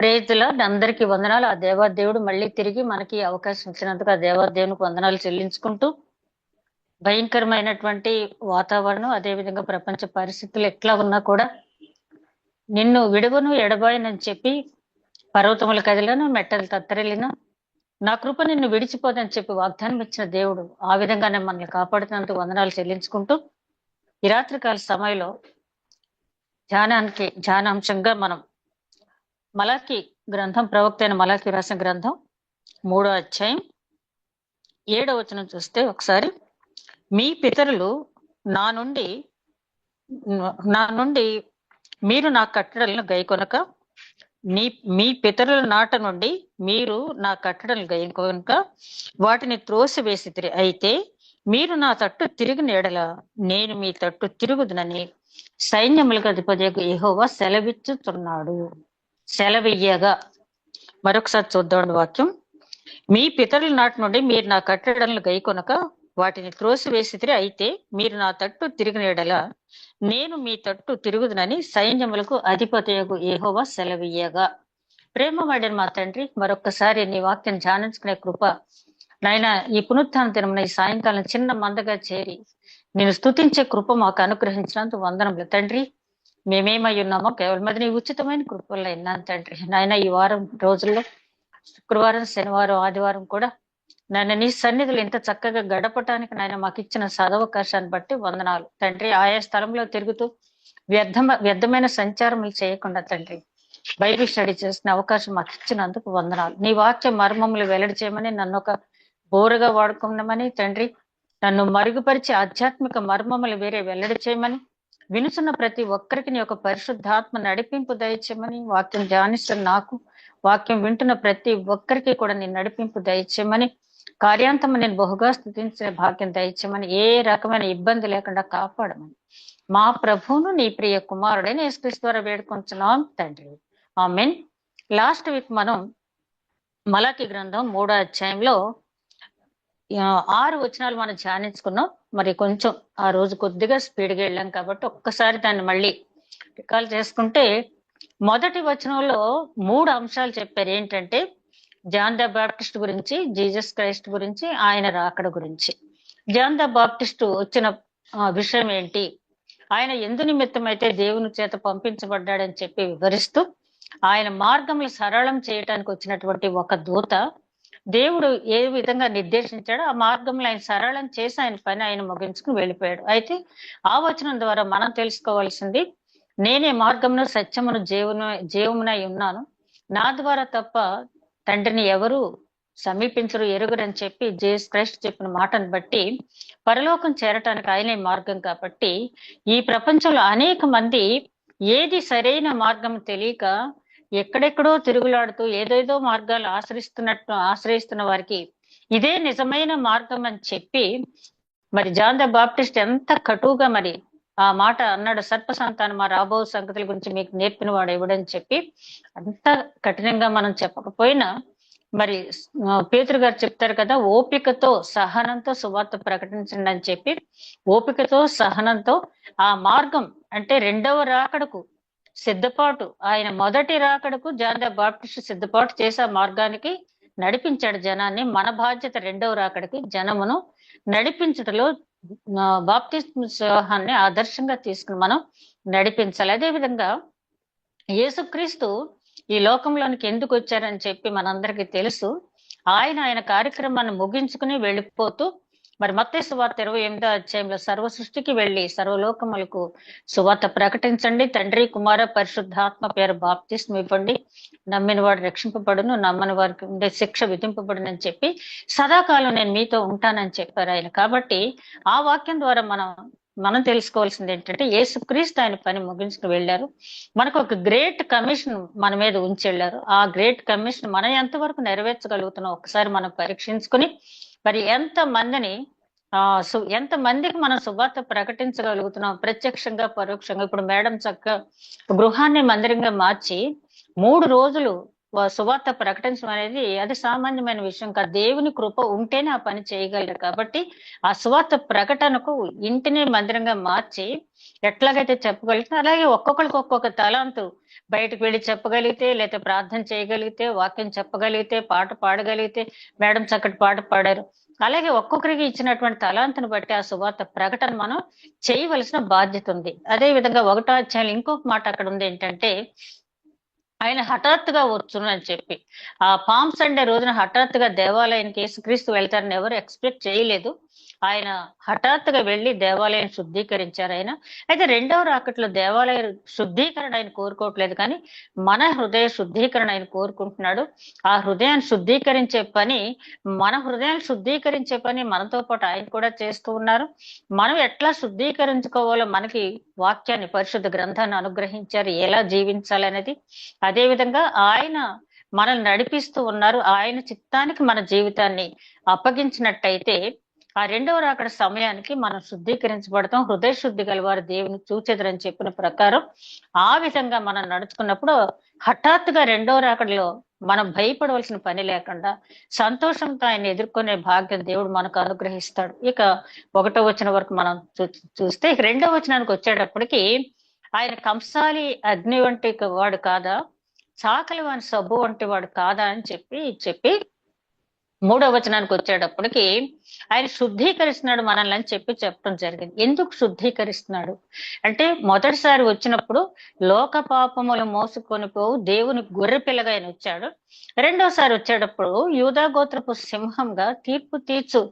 Praise the lord. అందరికీ వందనాలు. ఆ దేవాదేవుడు మళ్ళీ తిరిగి మనకి అవకాశం ఇచ్చినందుకు ఆ దేవాదేవునికి వందనాలు చెల్లించుకుంటూ, భయంకరమైనటువంటి వాతావరణం, అదేవిధంగా ప్రపంచ పరిస్థితులు ఎట్లా ఉన్నా కూడా నిన్ను విడువను ఎడబాయనని చెప్పి పర్వతముల కదిలను మెట్టలు తత్తరిల్లిన నా కృప నిన్ను విడిచిపోదని చెప్పి వాగ్దానం ఇచ్చిన దేవుడు ఆ విధంగానే మనల్ని కాపాడుతున్నందుకు వందనాలు చెల్లించుకుంటూ, ఈ రాత్రికాల సమయంలో ధ్యానాంశంగా మనం మలాకి గ్రంథం, ప్రవక్త అయిన మలాకి రాసిన గ్రంథం 3వ అధ్యాయం 7వ వచనం చూస్తే, ఒకసారి మీ పితరులు నా నుండి మీరు నా కట్టడలను గైకొనక, మీ పితరుల నాట నుండి మీరు నా కట్టడలు గైకొనక వాటిని త్రోసివేసితిరి. అయితే మీరు నా తట్టు తిరిగిన ఎడల నేను మీ తట్టు తిరుగుదునని సైన్యములకు అధిపతియగు యెహోవా సెలవిచ్చుతున్నాడు. సెలవియ్యగా మరొకసారి చూద్దామండి వాక్యం. మీ పితరుల నాటి నుండి మీరు నా కట్టడలను గైకొనక వాటిని త్రోసివేసితిరి. అయితే మీరు నా తట్టు తిరిగిన ఎడల నేను మీ తట్టు తిరుగుదునని సైన్యములకు అధిపతియగు యెహోవా సెలవియ్యగా. ప్రేమమడిన మా తండ్రి, మరొక్కసారి నీ వాక్యం ధ్యానించుకునే కృప నాయన, ఈ పునరుత్థాన దినమున ఈ సాయంకాలం చిన్న మందగా చేరి నేను స్తుతించే కృప మాకు అనుగ్రహించినందుకు వందనములు తండ్రి. మేమేమై ఉన్నామో కేవలం అది నీ ఉచితమైన కృపల్లో విన్నాను తండ్రి. నాయన, ఈ వారం రోజుల్లో శుక్రవారం, శనివారం, ఆదివారం కూడా నాయన నీ సన్నిధులు ఇంత చక్కగా గడపటానికి నాయన మాకు ఇచ్చిన సదవకాశాన్ని బట్టి వందనాలు తండ్రి. ఆయా స్థలంలో తిరుగుతూ వ్యర్థమైన సంచారములు చేయకుండా తండ్రి బైబిల్ స్టడీ చేసిన అవకాశం మాకు ఇచ్చినందుకు వందనాలు. నీ వాక్య మర్మములు వెల్లడి చేయమని, నన్ను ఒక బోరుగా వాడుకున్నామని తండ్రి, నన్ను మరుగుపరిచి ఆధ్యాత్మిక మర్మములు వేరే వెల్లడి చేయమని, వినుచున్న ప్రతి ఒక్కరికి నీ యొక్క పరిశుద్ధాత్మ నడిపింపు దయచేయమని, వాక్యం ధ్యానిస్తున్న నాకు, వాక్యం వింటున్న ప్రతి ఒక్కరికి కూడా నేను నడిపింపు దయచేయమని, కార్యాంతము నేను బహుగా స్తుతించిన భాగ్యం దయచేయమని, ఏ రకమైన ఇబ్బంది లేకుండా కాపాడమని మా ప్రభువును నీ ప్రియ కుమారుడైన యేసుక్రీస్తు ద్వారా వేడుకొంచున్నాం తండ్రి. ఆమేన్. లాస్ట్ వీక్ మనం మలాకి గ్రంథం 3వ అధ్యాయంలో 6 వచనాలు మనం ధ్యానించుకున్నాం. మరి కొంచెం ఆ రోజు కొద్దిగా స్పీడ్గా వెళ్ళాం కాబట్టి ఒక్కసారి దాన్ని మళ్ళీ రికాల్ చేసుకుంటే, మొదటి వచనంలో 3 అంశాలు చెప్పారు. ఏంటంటే జాన్ ద బాప్టిస్ట్ గురించి, జీసస్ క్రైస్ట్ గురించి, ఆయన రాకడ గురించి. జాన్ ద బాప్టిస్ట్ వచ్చిన విషయం ఏంటి, ఆయన ఎందు నిమిత్తం అయితే దేవుని చేత పంపించబడ్డాడని చెప్పి వివరిస్తూ, ఆయన మార్గములు సరళం చేయటానికి వచ్చినటువంటి ఒక దూత, దేవుడు ఏ విధంగా నిర్దేశించాడో ఆ మార్గంలో ఆయన సరళం చేసి ఆయన పని ఆయన ముగించుకుని వెళ్ళిపోయాడు. అయితే ఆ వచనం ద్వారా మనం తెలుసుకోవాల్సింది, నేనే మార్గమును సత్యమును జీవమునై ఉన్నాను, నా ద్వారా తప్ప తండ్రిని ఎవరు సమీపించరు ఎరుగురని చెప్పి జీసస్ క్రైస్ట్ చెప్పిన మాటను బట్టి పరలోకం చేరటానికి ఆయనే మార్గం. కాబట్టి ఈ ప్రపంచంలో అనేక మంది ఏది సరైన మార్గం తెలియక ఎక్కడెక్కడో తిరుగులాడుతూ ఏదేదో మార్గాలు ఆశ్రయిస్తున్న వారికి ఇదే నిజమైన మార్గం అని చెప్పి, మరి జాన్ ద బాప్టిస్ట్ ఎంత కటువుగా మరి ఆ మాట అన్నాడు, సర్ప సంతానం మా రాబో సంగతుల గురించి మీకు నేర్పిన వాడు ఎవడని చెప్పి. అంత కఠినంగా మనం చెప్పకపోయినా మరి పేతురు గారు చెప్తారు కదా, ఓపికతో సహనంతో సువార్త ప్రకటించండి అని చెప్పి, ఓపికతో సహనంతో ఆ మార్గం అంటే రెండవ రాకడకు సిద్ధపాటు, ఆయన మొదటి రాకడకు జాన్ ద బాప్టిస్ట్ సిద్ధపాటు చేసి ఆ మార్గానికి నడిపించాడు జనాన్ని. మన బాధ్యత రెండవ రాకడికి జనమును నడిపించటలో బాప్తిస్మాన్ని ఆదర్శంగా తీసుకుని మనం నడిపించాలి. అదేవిధంగా యేసుక్రీస్తు ఈ లోకంలోనికి ఎందుకు వచ్చారని చెప్పి మనందరికీ తెలుసు. ఆయన కార్యక్రమాన్ని ముగించుకుని వెళ్ళిపోతూ మరి మత్తయి సువార్త 28వ అధ్యాయంలో సర్వ సృష్టికి వెళ్ళి సర్వలోకములకు సువార్త ప్రకటించండి, తండ్రి కుమార పరిశుద్ధాత్మ పేరు బాప్తిస్మం ఇవ్వండి, నమ్మిన వాడు రక్షింపబడును, నమ్మని వారికి ఉండే శిక్ష విధింపబడునని చెప్పి సదాకాలం నేను మీతో ఉంటానని చెప్పారు ఆయన. కాబట్టి ఆ వాక్యం ద్వారా మనం తెలుసుకోవాల్సింది ఏంటంటే, యేసుక్రీస్తు ఆయన పని ముగించుకుని వెళ్ళారు. మనకు ఒక గ్రేట్ కమిషన్ మన మీద ఉంచి వెళ్ళారు. ఆ గ్రేట్ కమిషన్ మనం ఎంతవరకు నెరవేర్చగలుగుతున్నాం ఒకసారి మనం పరీక్షించుకుని, మరి ఎంతమందికి మనం సువార్త ప్రకటించగలుగుతున్నాం ప్రత్యక్షంగా పరోక్షంగా. ఇప్పుడు మేడం చక్కగా గృహాన్ని మందిరంగా మార్చి 3 రోజులు సువార్త ప్రకటించడం అనేది అది సామాన్యమైన విషయం కాదు. దేవుని కృప ఉంటేనే ఆ పని చేయగలరు. కాబట్టి ఆ సువార్త ప్రకటనకు ఇంటిని మందిరంగా మార్చి ఎట్లాగైతే చెప్పగలుగుతారో అలాగే ఒక్కొక్కరికి ఒక్కొక్క తలాంతు బయటకు వెళ్ళి చెప్పగలిగితే, లేకపోతే ప్రార్థన చేయగలిగితే, వాక్యం చెప్పగలిగితే, పాట పాడగలిగితే, మేడం చక్కటి పాట పాడారు. అలాగే ఒక్కొక్కరికి ఇచ్చినటువంటి తలాంతును బట్టి ఆ సువార్త ప్రకటన మనం చేయవలసిన బాధ్యత ఉంది. అదే విధంగా 1వ అధ్యాయంలో ఇంకొక మాట అక్కడ ఉంది ఏంటంటే, ఆయన హఠాత్తుగా వచ్చును అని చెప్పి. ఆ పామ్ సండే రోజున హఠాత్తుగా దేవాలయానికి యేసుక్రీస్తు వెళ్తారని ఎవరు ఎక్స్పెక్ట్ చేయలేదు. ఆయన హఠాత్తుగా వెళ్లి దేవాలయం శుద్ధీకరించారు ఆయన. అయితే రెండవ రాకట్లో దేవాలయ శుద్ధీకరణ ఆయన కోరుకోవట్లేదు కానీ మన హృదయ శుద్ధీకరణ ఆయన కోరుకుంటున్నాడు. ఆ హృదయాన్ని శుద్ధీకరించే పని, మన హృదయాన్ని శుద్ధీకరించే పని మనతో పాటు ఆయన కూడా చేస్తూ ఉన్నారు. మనం ఎట్లా శుద్ధీకరించుకోవాలో మనకి వాక్యాన్ని, పరిశుద్ధ గ్రంథాన్ని అనుగ్రహించారు, ఎలా జీవించాలనేది. అదే విధంగా ఆయన మనల్ని నడిపిస్తూ ఉన్నారు. ఆయన చిత్తానికి మన జీవితాన్ని అప్పగించినట్టయితే ఆ రెండవ రాకడ సమయానికి మనం శుద్ధీకరించబడతాం. హృదయ శుద్ధి గలవారు దేవుని చూచెదరని చెప్పిన ప్రకారం ఆ విధంగా మనం నడుచుకున్నప్పుడు హఠాత్తుగా రెండవ రాకడలో మనం భయపడవలసిన పని లేకుండా సంతోషంతో ఆయన ఎదుర్కొనే భాగ్యం దేవుడు మనకు అనుగ్రహిస్తాడు. ఇక 1వ వచనం వరకు మనం చూస్తే ఇక 2వ వచనానికి వచ్చేటప్పటికి ఆయన కంసాలి అగ్ని వంటి వాడు కాదా, చాకలి వాని సబ్బు వంటి వాడు కాదా అని చెప్పి 3వ వచనానికి వచ్చేటప్పటికి ఆయన శుద్ధీకరిస్తున్నాడు మనల్ని అని చెప్పడం జరిగింది. ఎందుకు శుద్ధీకరిస్తున్నాడు అంటే, మొదటిసారి వచ్చినప్పుడు లోక పాపములు మోసుకొని పోవు దేవుని గొర్రె పిల్లగా ఆయన వచ్చాడు. రెండోసారి వచ్చేటప్పుడు యూదా గోత్రపు సింహంగా తీర్పు తీర్చు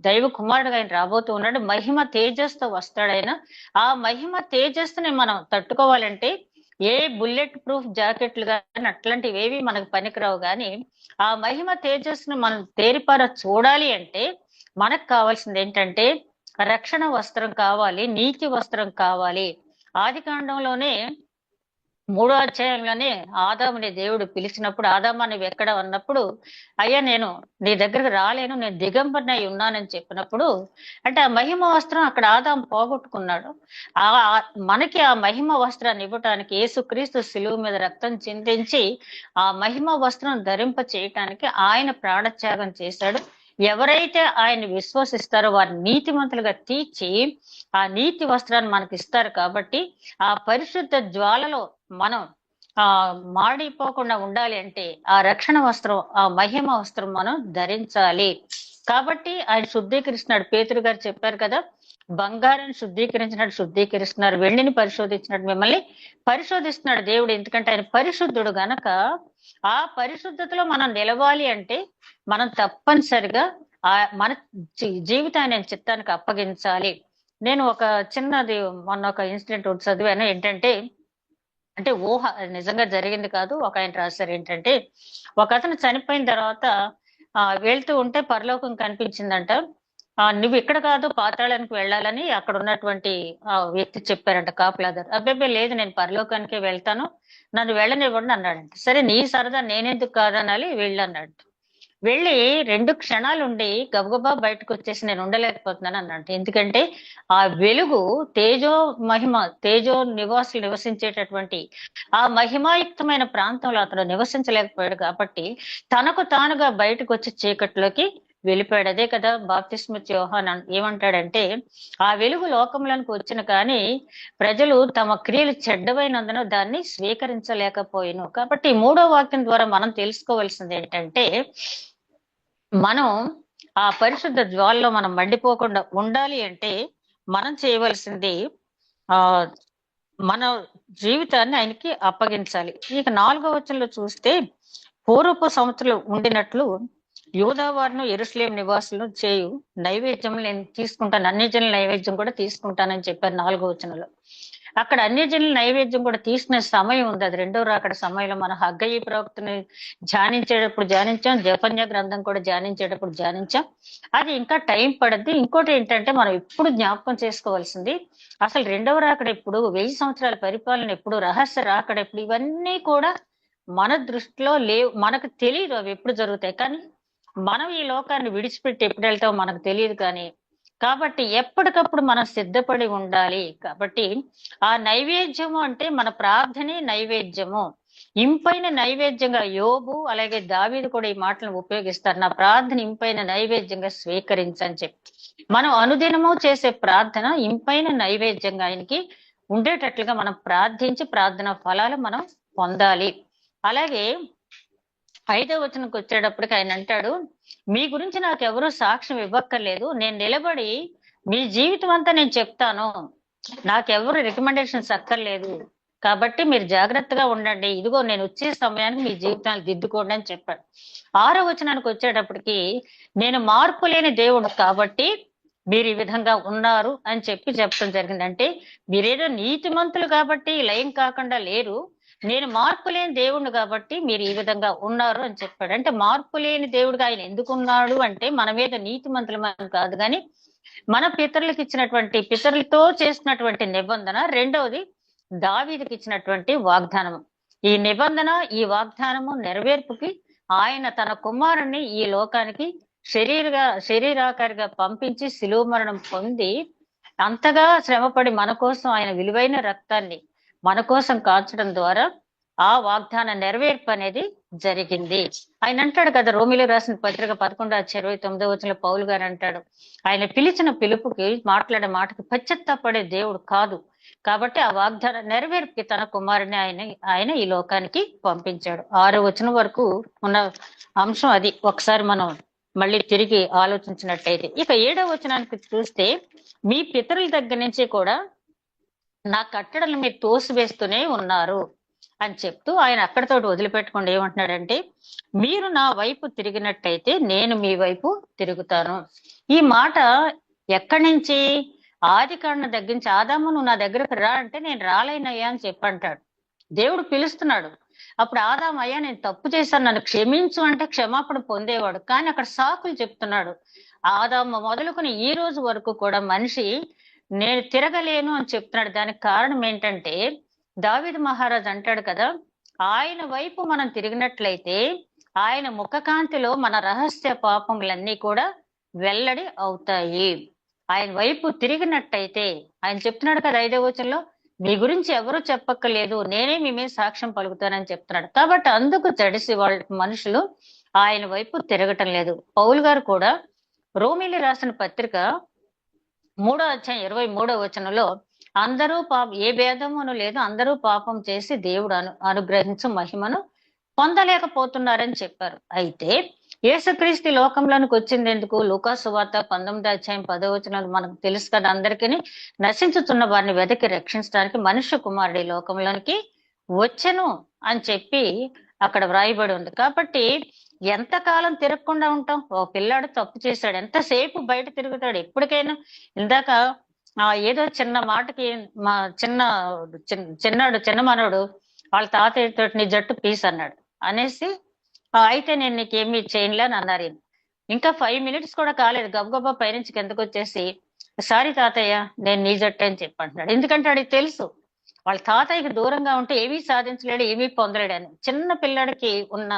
దైవ కుమారుడుగా ఆయన రాబోతూ ఉన్నాడు. మహిమ తేజస్తో వస్తాడు ఆయన. ఆ మహిమ తేజస్సుని మనం తట్టుకోవాలంటే ఏ బుల్లెట్ ప్రూఫ్ జాకెట్లు కానీ అట్లాంటివి ఏవి మనకు పనికిరావు. కానీ ఆ మహిమ తేజస్సును మనం తేరిపార చూడాలి అంటే మనకు కావాల్సింది ఏంటంటే రక్షణ వస్త్రం కావాలి, నీతి వస్త్రం కావాలి. ఆదికాండంలోనే 3వ అధ్యాయంలోనే ఆదాముని దేవుడు పిలిచినప్పుడు, ఆదామా నువ్వు ఎక్కడ అన్నప్పుడు, అయ్యా నేను నీ దగ్గరకు రాలేను, నేను దిగంబరినై ఉన్నానని చెప్పినప్పుడు, అంటే ఆ మహిమ వస్త్రం అక్కడ ఆదాము పోగొట్టుకున్నాడు. ఆ మనకి ఆ మహిమ వస్త్రాన్ని ఇవ్వటానికి యేసుక్రీస్తు శిలువ మీద రక్తం చిందించి ఆ మహిమ వస్త్రం ధరింప చేయటానికి ఆయన ప్రాణత్యాగం చేశాడు. ఎవరైతే ఆయన విశ్వసిస్తారో వారి నీతిమంతులుగా తీర్చి ఆ నీతి వస్త్రాన్ని మనకి ఇస్తారు. కాబట్టి ఆ పరిశుద్ధ జ్వాలలో మనం మాడిపోకుండా ఉండాలి అంటే ఆ రక్షణ వస్త్రం, ఆ మహిమ వస్త్రం మనం ధరించాలి. కాబట్టి ఆయన శుద్ధీకరిస్తున్నాడు. పేతురు గారు చెప్పారు కదా, బంగారాన్ని శుద్ధీకరించినట్టు శుద్ధీకరిస్తున్నారు, వెండిని పరిశోధించినట్టు మిమ్మల్ని పరిశోధిస్తున్నాడు దేవుడు. ఎందుకంటే ఆయన పరిశుద్ధుడు గనక ఆ పరిశుద్ధతలో మనం నిలవాలి అంటే మనం తప్పనిసరిగా మన జీవితాన్ని ఆయన చిత్తానికి అప్పగించాలి. నేను ఒక చిన్నది మొన్న ఒక ఇన్సిడెంట్ చదివాను. ఏంటంటే, అంటే ఊహ, నిజంగా జరిగింది కాదు. ఒక ఆయన రాశారు ఏంటంటే, ఒక అతను చనిపోయిన తర్వాత వెళ్తూ ఉంటే పరలోకం కనిపించిందంట. నువ్వు ఇక్కడ కాదు పాతాళానికి వెళ్ళాలని అక్కడ ఉన్నటువంటి వ్యక్తి చెప్పారంట, కాపులాదారు. అబ్బాయి లేదు, నేను పరలోకానికే వెళ్తాను, నన్ను వెళ్ళనివ్వండి అన్నాడంట. సరే నీ సరదా నేనెందుకు కాదనాలి, వెళ్ళన్నాడు. వెళ్ళి 2 క్షణాలు ఉండి గబగబా బయటకు వచ్చేసి నేను ఉండలేకపోతున్నాను అన్నట్టు. ఎందుకంటే ఆ వెలుగు తేజో నివాసులు నివసించేటటువంటి ఆ మహిమాయుక్తమైన ప్రాంతంలో అతను నివసించలేకపోయాడు. కాబట్టి తనకు తానుగా బయటకు వచ్చి చీకట్లోకి వెళ్ళిపోయాడు. అదే కదా బాప్తిస్మిచ్చే యోహాను ఏమంటాడంటే, ఆ వెలుగు లోకంలోనికి వచ్చిన కానీ ప్రజలు తమ క్రియలు చెడ్డవైనందున దాన్ని స్వీకరించలేకపోయాను. కాబట్టి 3వ వాక్యం ద్వారా మనం తెలుసుకోవాల్సింది ఏంటంటే, మనం ఆ పరిశుద్ధ జ్వాలలో మనం మండిపోకుండా ఉండాలి అంటే మనం చేయవలసింది ఆ మన జీవితాన్ని ఆయనకి అప్పగించాలి. ఇక 4వ వచనంలో చూస్తే, పూర్వపు సంవత్సరాలు ఉండినట్లు యూదా వారును యెరూషలేము నివాసులను చేయు నైవేద్యం నేను తీసుకుంటాను, అన్ని జనుల నైవేద్యం కూడా తీసుకుంటానని చెప్పారు 4వ వచనంలో. అక్కడ అన్ని జనుల నైవేద్యం కూడా తీసుకునే సమయం ఉంది. అది రెండో రాకడ సమయంలో మన హగ్గయి ప్రవక్తని ధ్యానించేటప్పుడు ధ్యానించాం, జెఫన్యా గ్రంథం కూడా ధ్యానించేటప్పుడు ధ్యానించాం. అది ఇంకా టైం పడుద్ది. ఇంకోటి ఏంటంటే మనం ఎప్పుడు జ్ఞాపకం చేసుకోవాల్సింది, అసలు రెండవ రాకడ ఎప్పుడు, 1000 సంవత్సరాల పరిపాలన ఎప్పుడు, రహస్య రాకడ ఎప్పుడు, ఇవన్నీ కూడా మన దృష్టిలో లేవు. మనకు తెలియదు అవి ఎప్పుడు జరుగుతాయి. కానీ మనం ఈ లోకాన్ని విడిచిపెట్టి ఎప్పుడు వెళ్తామో మనకు తెలియదు. కానీ కాబట్టి ఎప్పటికప్పుడు మనం సిద్ధపడి ఉండాలి. కాబట్టి ఆ నైవేద్యము అంటే మన ప్రార్థనే నైవేద్యము. ఇంపైన నైవేద్యంగా యోబు అలాగే దావీదు కూడా ఈ మాటలను ఉపయోగిస్తారు. నా ప్రార్థన ఇంపైన నైవేద్యంగా స్వీకరించని చెప్పి. మనం అనుదినము చేసే ప్రార్థన ఇంపైన నైవేద్యంగా ఆయనకి ఉండేటట్లుగా మనం ప్రార్థించి ప్రార్థన ఫలాలు మనం పొందాలి. అలాగే 5వ వచనంకి వచ్చేటప్పటికి ఆయన అంటాడు, మీ గురించి నాకు ఎవరు సాక్ష్యం ఇవ్వక్కర్లేదు, నేను నిలబడి మీ జీవితం అంతా నేను చెప్తాను, నాకెవరు రికమెండేషన్స్ అక్కర్లేదు, కాబట్టి మీరు జాగ్రత్తగా ఉండండి, ఇదిగో నేను వచ్చే సమయానికి మీ జీవితాలు దిద్దుకోండి అని చెప్పాడు. 6వ వచనానికి వచ్చేటప్పటికి, నేను మార్పు లేని దేవుడు కాబట్టి మీరు ఈ విధంగా ఉన్నారు అని చెప్పడం జరిగింది. అంటే మీరేదో నీతిమంతులు కాబట్టి లయం కాకుండా లేరు, నేను మార్పు లేని దేవుణ్ణి కాబట్టి మీరు ఈ విధంగా ఉన్నారు అని చెప్పాడు. అంటే మార్పు లేని దేవుడిగా ఆయన ఎందుకున్నాడు అంటే మన మీద నీతిమంతులమని కాదు, కానీ మన పితరులకు ఇచ్చినటువంటి పితరులతో చేసినటువంటి నిబంధన, రెండవది దావీదుకి ఇచ్చినటువంటి వాగ్దానము. ఈ నిబంధన ఈ వాగ్దానము నెరవేర్పుకి ఆయన తన కుమారుణ్ణి ఈ లోకానికి శరీరాకారిగా పంపించి శిలువ మరణం పొంది అంతగా శ్రమపడి మన కోసం ఆయన విలువైన రక్తాన్ని మన కోసం కాల్చడం ద్వారా ఆ వాగ్దాన నెరవేర్పు అనేది జరిగింది. ఆయన అంటాడు కదా, రోమిలో రాసిన పత్రిక 11:29 పౌలు గారు అంటాడు, ఆయన పిలిచిన పిలుపుకి మాట్లాడే మాటకి పశ్చాత్తాపడే దేవుడు కాదు, కాబట్టి ఆ వాగ్దాన నెరవేర్పుకి తన కుమారుని ఆయన ఈ లోకానికి పంపించాడు. 6వ వచనం వరకు ఉన్న అంశం అది ఒకసారి మనం మళ్ళీ తిరిగి ఆలోచించినట్టయితే. ఇక 7వ వచనానికి చూస్తే, మీ పితరుల దగ్గర నుంచి కూడా నా కట్టడలు మీరు తోసివేస్తూనే ఉన్నారు అని చెప్తూ ఆయన అక్కడితోటి వదిలిపెట్టకుండా ఏమంటున్నాడంటే, మీరు నా వైపు తిరిగినట్టయితే నేను మీ వైపు తిరుగుతాను. ఈ మాట ఎక్కడి నుంచి? ఆది కాండం దగ్గర నుంచి, ఆదాము నువ్వు నా దగ్గరకు రా అంటే నేను రాలేనయ్యా అని చెప్పంటాడు. దేవుడు పిలుస్తున్నాడు. అప్పుడు ఆదాము, అయ్యా నేను తప్పు చేశాను, నన్ను క్షమించు అంటే క్షమాపణ పొందేవాడు. కానీ అక్కడ సాకులు చెప్తున్నాడు. ఆదాము మొదలుకొని ఈ రోజు వరకు కూడా మనిషి నేను తిరగలేను అని చెప్తున్నాడు. దానికి కారణం ఏంటంటే, దావీదు మహారాజు అంటాడు కదా, ఆయన వైపు మనం తిరిగినట్లయితే ఆయన ముఖకాంతిలో మన రహస్య పాపములన్నీ కూడా వెల్లడి అవుతాయి. ఆయన వైపు తిరిగినట్టయితే, ఆయన చెప్తున్నాడు కదా 5వ వచనంలో, మీ గురించి ఎవరు చెప్పక్కర్లేదు, నేనే మీ మీద సాక్ష్యం పలుకుతానని చెప్తున్నాడు. కాబట్టి అందుకు జడిసి వాళ్ళ మనుషులు ఆయన వైపు తిరగటం లేదు. పౌలు గారు కూడా రోమీలు రాసిన పత్రిక 3:23 వచనంలో, అందరూ ఏ భేదమును లేదు, అందరూ పాపం చేసి దేవుడు అనుగ్రహించు మహిమను పొందలేకపోతున్నారని చెప్పారు. అయితే యేసుక్రీస్తు లోకంలోనికి వచ్చింది ఎందుకు? లూకా సువార్త 19:10 వచనాలు మనకు తెలుసు కదా అందరికీ, నశించుతున్న వారిని వెతికి రక్షించడానికి మనుష్య కుమారుడి లోకంలోనికి వచ్చెను అని చెప్పి అక్కడ వ్రాయబడి ఉంది. కాబట్టి ఎంతకాలం తిరగకుండా ఉంటాం? ఓ పిల్లాడు తప్పు చేశాడు, ఎంతసేపు బయట తిరుగుతాడు? ఎప్పటికైనా ఇందాక ఏదో చిన్న మాటకి మా చిన్న మనవడు వాళ్ళ తాతయ్యతో నీ జట్టు పీస్ అన్నాడు అనేసి, అయితే నేను నీకేమి చేయనులే అని అన్నారు. ఇంకా 5 minutes కూడా కాలేదు, గబగబా పైనుంచి కిందకు వచ్చేసి, సారీ తాతయ్య నేను నీ జట్టు అని చెప్పి అంటున్నాడు. ఎందుకంటే వాడికి తెలుసు వాళ్ళ తాతయ్యకి దూరంగా ఉంటే ఏమీ సాధించలేడు, ఏమీ పొందలేడు అని. చిన్న పిల్లాడికి ఉన్న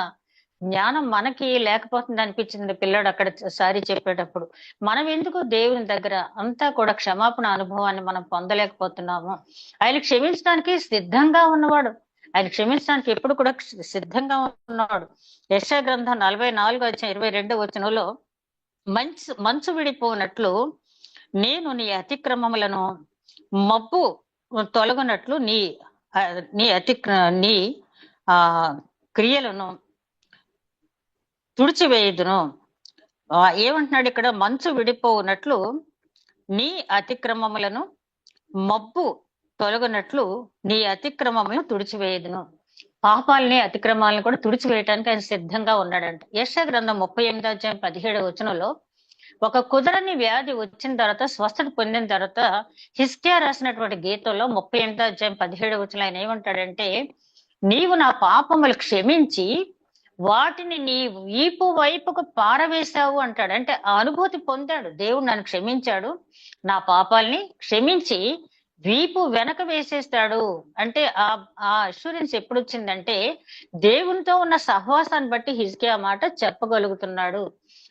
జ్ఞానం మనకి లేకపోతుంది అనిపించింది పిల్లాడు అక్కడ సారీ చెప్పేటప్పుడు. మనం ఎందుకు దేవుని దగ్గర అంతా కూడా క్షమాపణ అనుభవాన్ని మనం పొందలేకపోతున్నాము? ఆయన క్షమించడానికి సిద్ధంగా ఉన్నవాడు, ఆయన క్షమించడానికి ఎప్పుడు కూడా సిద్ధంగా ఉన్నాడు. యెషయా గ్రంథం 44:22 వచనంలో, మంచు విడిపోనట్లు నేను నీ అతిక్రమములను, మబ్బు తొలగునట్లు నీ క్రియలను తుడిచివేయుదును. ఏమంటున్నాడు ఇక్కడ? మంచు విడిపోవునట్లు నీ అతిక్రమములను, మబ్బు తొలగునట్లు నీ అతిక్రమములను తుడిచివేయుదును. పాపాలని అతిక్రమాలను కూడా తుడిచివేయటానికి ఆయన సిద్ధంగా ఉన్నాడంట. యెషయా గ్రంథం 38:17 వచనంలో, ఒక కుదరని వ్యాధి వచ్చిన తర్వాత, స్వస్థత పొందిన తర్వాత హిజ్కియా రాసినటువంటి గీతంలో 38:17 వచనంలో ఆయన ఏమంటాడంటే, నీవు నా పాపములు క్షమించి వాటిని నీ వీపు వైపుకు పారవేశావు అంటాడు. అంటే ఆ అనుభూతి పొందాడు. దేవుడు నన్ను క్షమించాడు, నా పాపాలని క్షమించి వీపు వెనక వేసేస్తాడు అంటే ఆ అష్యూరెన్స్ ఎప్పుడు వచ్చిందంటే, దేవునితో ఉన్న సహవాసాన్ని బట్టి హిజ్కియా మాట చెప్పగలుగుతున్నాడు.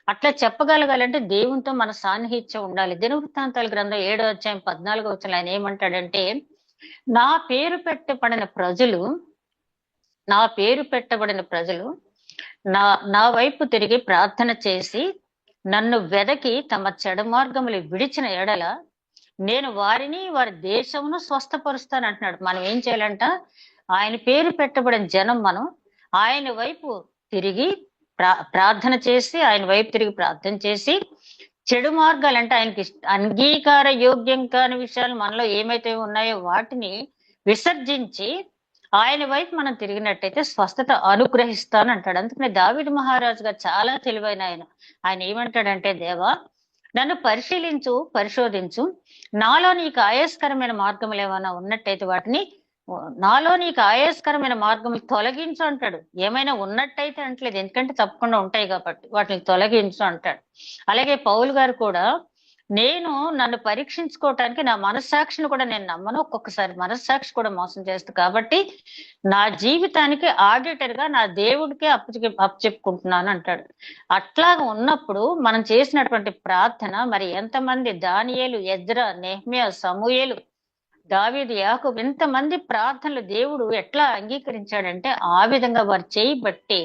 అట్లా చెప్పగలగాలంటే దేవునితో మన సాన్నిహిత్యం ఉండాలి. దినవృత్తాంతాల గ్రంథం 7:14 ఆయన ఏమంటాడంటే, నా పేరు పెట్టబడిన ప్రజలు నా పేరు పెట్టబడిన ప్రజలు నా నా వైపు తిరిగి ప్రార్థన చేసి నన్ను వెదకి తమ చెడు మార్గములు విడిచిన ఎడల నేను వారిని వారి దేశమును స్వస్థపరుస్తాను అంటున్నాడు. మనం ఏం చేయాలంట? ఆయన పేరు పెట్టబడిన జనం మనం ఆయన వైపు తిరిగి ప్రార్థన చేసి, ఆయన వైపు తిరిగి ప్రార్థన చేసి, చెడు మార్గాలు అంటే ఆయనకి అంగీకార యోగ్యం కాని విషయాలు మనలో ఏమైతే ఉన్నాయో వాటిని విసర్జించి ఆయన వైపు మనం తిరిగినట్టయితే స్వస్థత అనుగ్రహిస్తానంటాడు. అందుకని దావీదు మహారాజు గారు చాలా తెలివైన ఆయన. ఆయన ఏమంటాడంటే, దేవా నన్ను పరిశీలించు, పరిశోధించు, నాలో నీకు ఆయాస్కరమైన మార్గములు ఏమైనా ఉన్నట్టయితే వాటిని, నాలో నీకు ఆయాస్కరమైన మార్గములు తొలగించు అంటాడు. ఏమైనా ఉన్నట్టయితే అంటలేదు, ఎందుకంటే తప్పకుండా ఉంటాయి కాబట్టి వాటిని తొలగించు అంటాడు. అలాగే పౌలు గారు కూడా, నేను నన్ను పరీక్షించుకోవటానికి నా మనస్సాక్షిని కూడా నేను నమ్మను, ఒక్కొక్కసారి మనస్సాక్షి కూడా మోసం చేస్తుంది, కాబట్టి నా జీవితానికి ఆడిటర్ గా నా దేవుడికే అప్పచెప్పుకుంటున్నాను అంటాడు. అట్లాగా ఉన్నప్పుడు మనం చేసినటువంటి ప్రార్థన మరి ఎంతమంది దానియేలు, ఎజ్రా, నెహ్మియా, సమూయేలు, దావీదు, యాకోబు ఇంతమంది ప్రార్థనలు దేవుడు ఎట్లా అంగీకరించాడంటే ఆ విధంగా వారు చేయబట్టి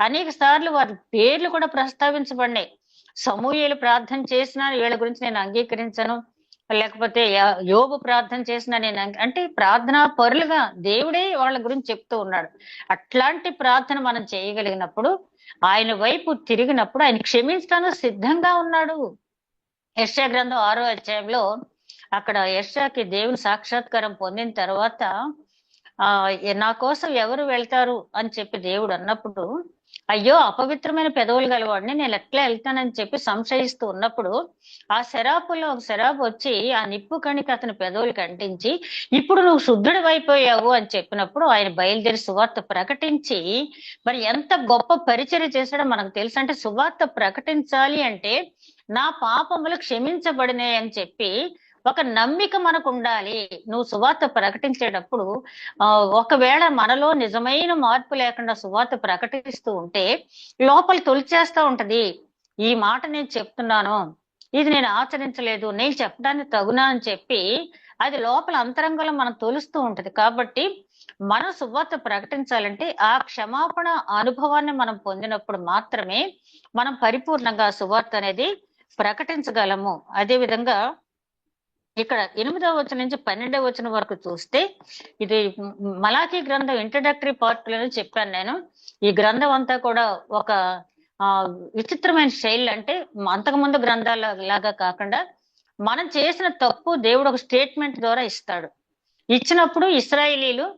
అనేక సార్లు వారి పేర్లు కూడా ప్రస్తావించబడినాయి. సమూయేలు ప్రార్థన చేసినా వీళ్ళ గురించి నేను అంగీకరించను, లేకపోతే యోబు ప్రార్థన చేసినా నేను అంటే ప్రార్థనా పరులుగా దేవుడే వాళ్ళ గురించి చెప్తూ ఉన్నాడు. అట్లాంటి ప్రార్థన మనం చేయగలిగినప్పుడు, ఆయన వైపు తిరిగినప్పుడు ఆయన క్షమించడానికి సిద్ధంగా ఉన్నాడు. యెషయా గ్రంథం 6వ అధ్యాయంలో అక్కడ యెషయాకి దేవుని సాక్షాత్కారం పొందిన తర్వాత నా కోసం ఎవరు వెళ్తారు అని చెప్పి దేవుడు అన్నప్పుడు, అయ్యో అపవిత్రమైన పెదవులు గలవాడిని, నేను ఎట్లా వెళ్తానని చెప్పి సంశయిస్తూ ఉన్నప్పుడు ఆ శరాపులో ఒక శరాపు వచ్చి ఆ నిప్పు కణికి అతని పెదవులకు అంటించి, ఇప్పుడు నువ్వు శుద్ధుడు అయిపోయావు అని చెప్పినప్పుడు ఆయన బయలుదేరి సువార్త ప్రకటించి, మరి ఎంత గొప్ప పరిచర్య చేశాడో మనకు తెలుసు. అంటే సువార్త ప్రకటించాలి అంటే నా పాపములు క్షమించబడినాయి అని చెప్పి ఒక నమ్మిక మనకు ఉండాలి. నువ్వు సువార్త ప్రకటించేటప్పుడు ఒకవేళ మనలో నిజమైన మార్పు లేకుండా సువార్త ప్రకటిస్తూ ఉంటే లోపల తొలిచేస్తా ఉంటది, ఈ మాట నేను చెప్తున్నాను, ఇది నేను ఆచరించలేదు, నేను చెప్పడానికి తగునా అని చెప్పి అది లోపల అంతరంగంలో మనం తొలుస్తూ ఉంటది. కాబట్టి మనం సువార్త ప్రకటించాలంటే ఆ క్షమాపణ అనుభవాన్ని మనం పొందినప్పుడు మాత్రమే మనం పరిపూర్ణంగా సువార్త అనేది ప్రకటించగలము. అదే విధంగా ఇక్కడ 8వ వచనం నుంచి 12వ వచనం వరకు చూస్తే, ఇది మలాకీ గ్రంథం ఇంట్రడక్టరీ పార్ట్ లోనే చెప్పాను నేను. ఈ గ్రంథం అంతా కూడా ఒక విచిత్రమైన శైలి, అంటే అంతకుముందు గ్రంథాల లాగా కాకుండా మనం చేసిన తప్పు దేవుడు ఒక స్టేట్మెంట్ ద్వారా ఇస్తాడు. ఇచ్చినప్పుడు ఇశ్రాయేలీలు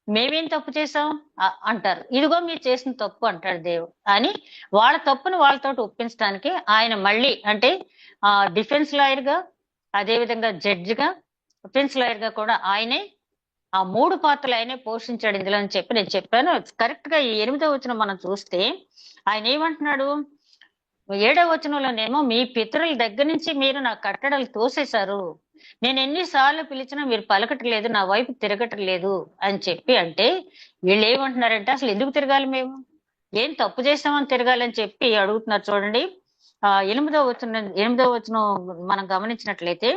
మేమేం తప్పు చేసాం అంటారు, ఇదిగో మీరు చేసిన తప్పు అంటాడు దేవుడు అని. వాళ్ళ తప్పును వాళ్ళతో ఒప్పించడానికి ఆయన మళ్ళీ అంటే డిఫెన్స్ లాయర్ గా, అదే విధంగా జడ్జిగా, డిఫెన్స్ లాయర్ గా కూడా ఆయనే ఆ 3 పాత్రలు ఆయనే పోషించాడు ఇందులో అని చెప్పి నేను చెప్పాను. కరెక్ట్ గా ఈ 8వ వచనం మనం చూస్తే ఆయన ఏమంటున్నాడు, 7వ వచనంలోనేమో మీ పితరుల దగ్గర నుంచి మీరు నా కట్టడలు తోసేశారు, నేను ఎన్నిసార్లు పిలిచినా మీరు పలకట్లేదు, నా వైపు తిరగట్లేదు అని చెప్పి. అంటే వీళ్ళు ఏమంటున్నారంటే, అసలు ఎందుకు తిరగాలి, మేము ఏం తప్పు చేస్తామని తిరగాలని చెప్పి అడుగుతున్నారు. చూడండి 8వ వచనం మనం గమనించినట్లయితే,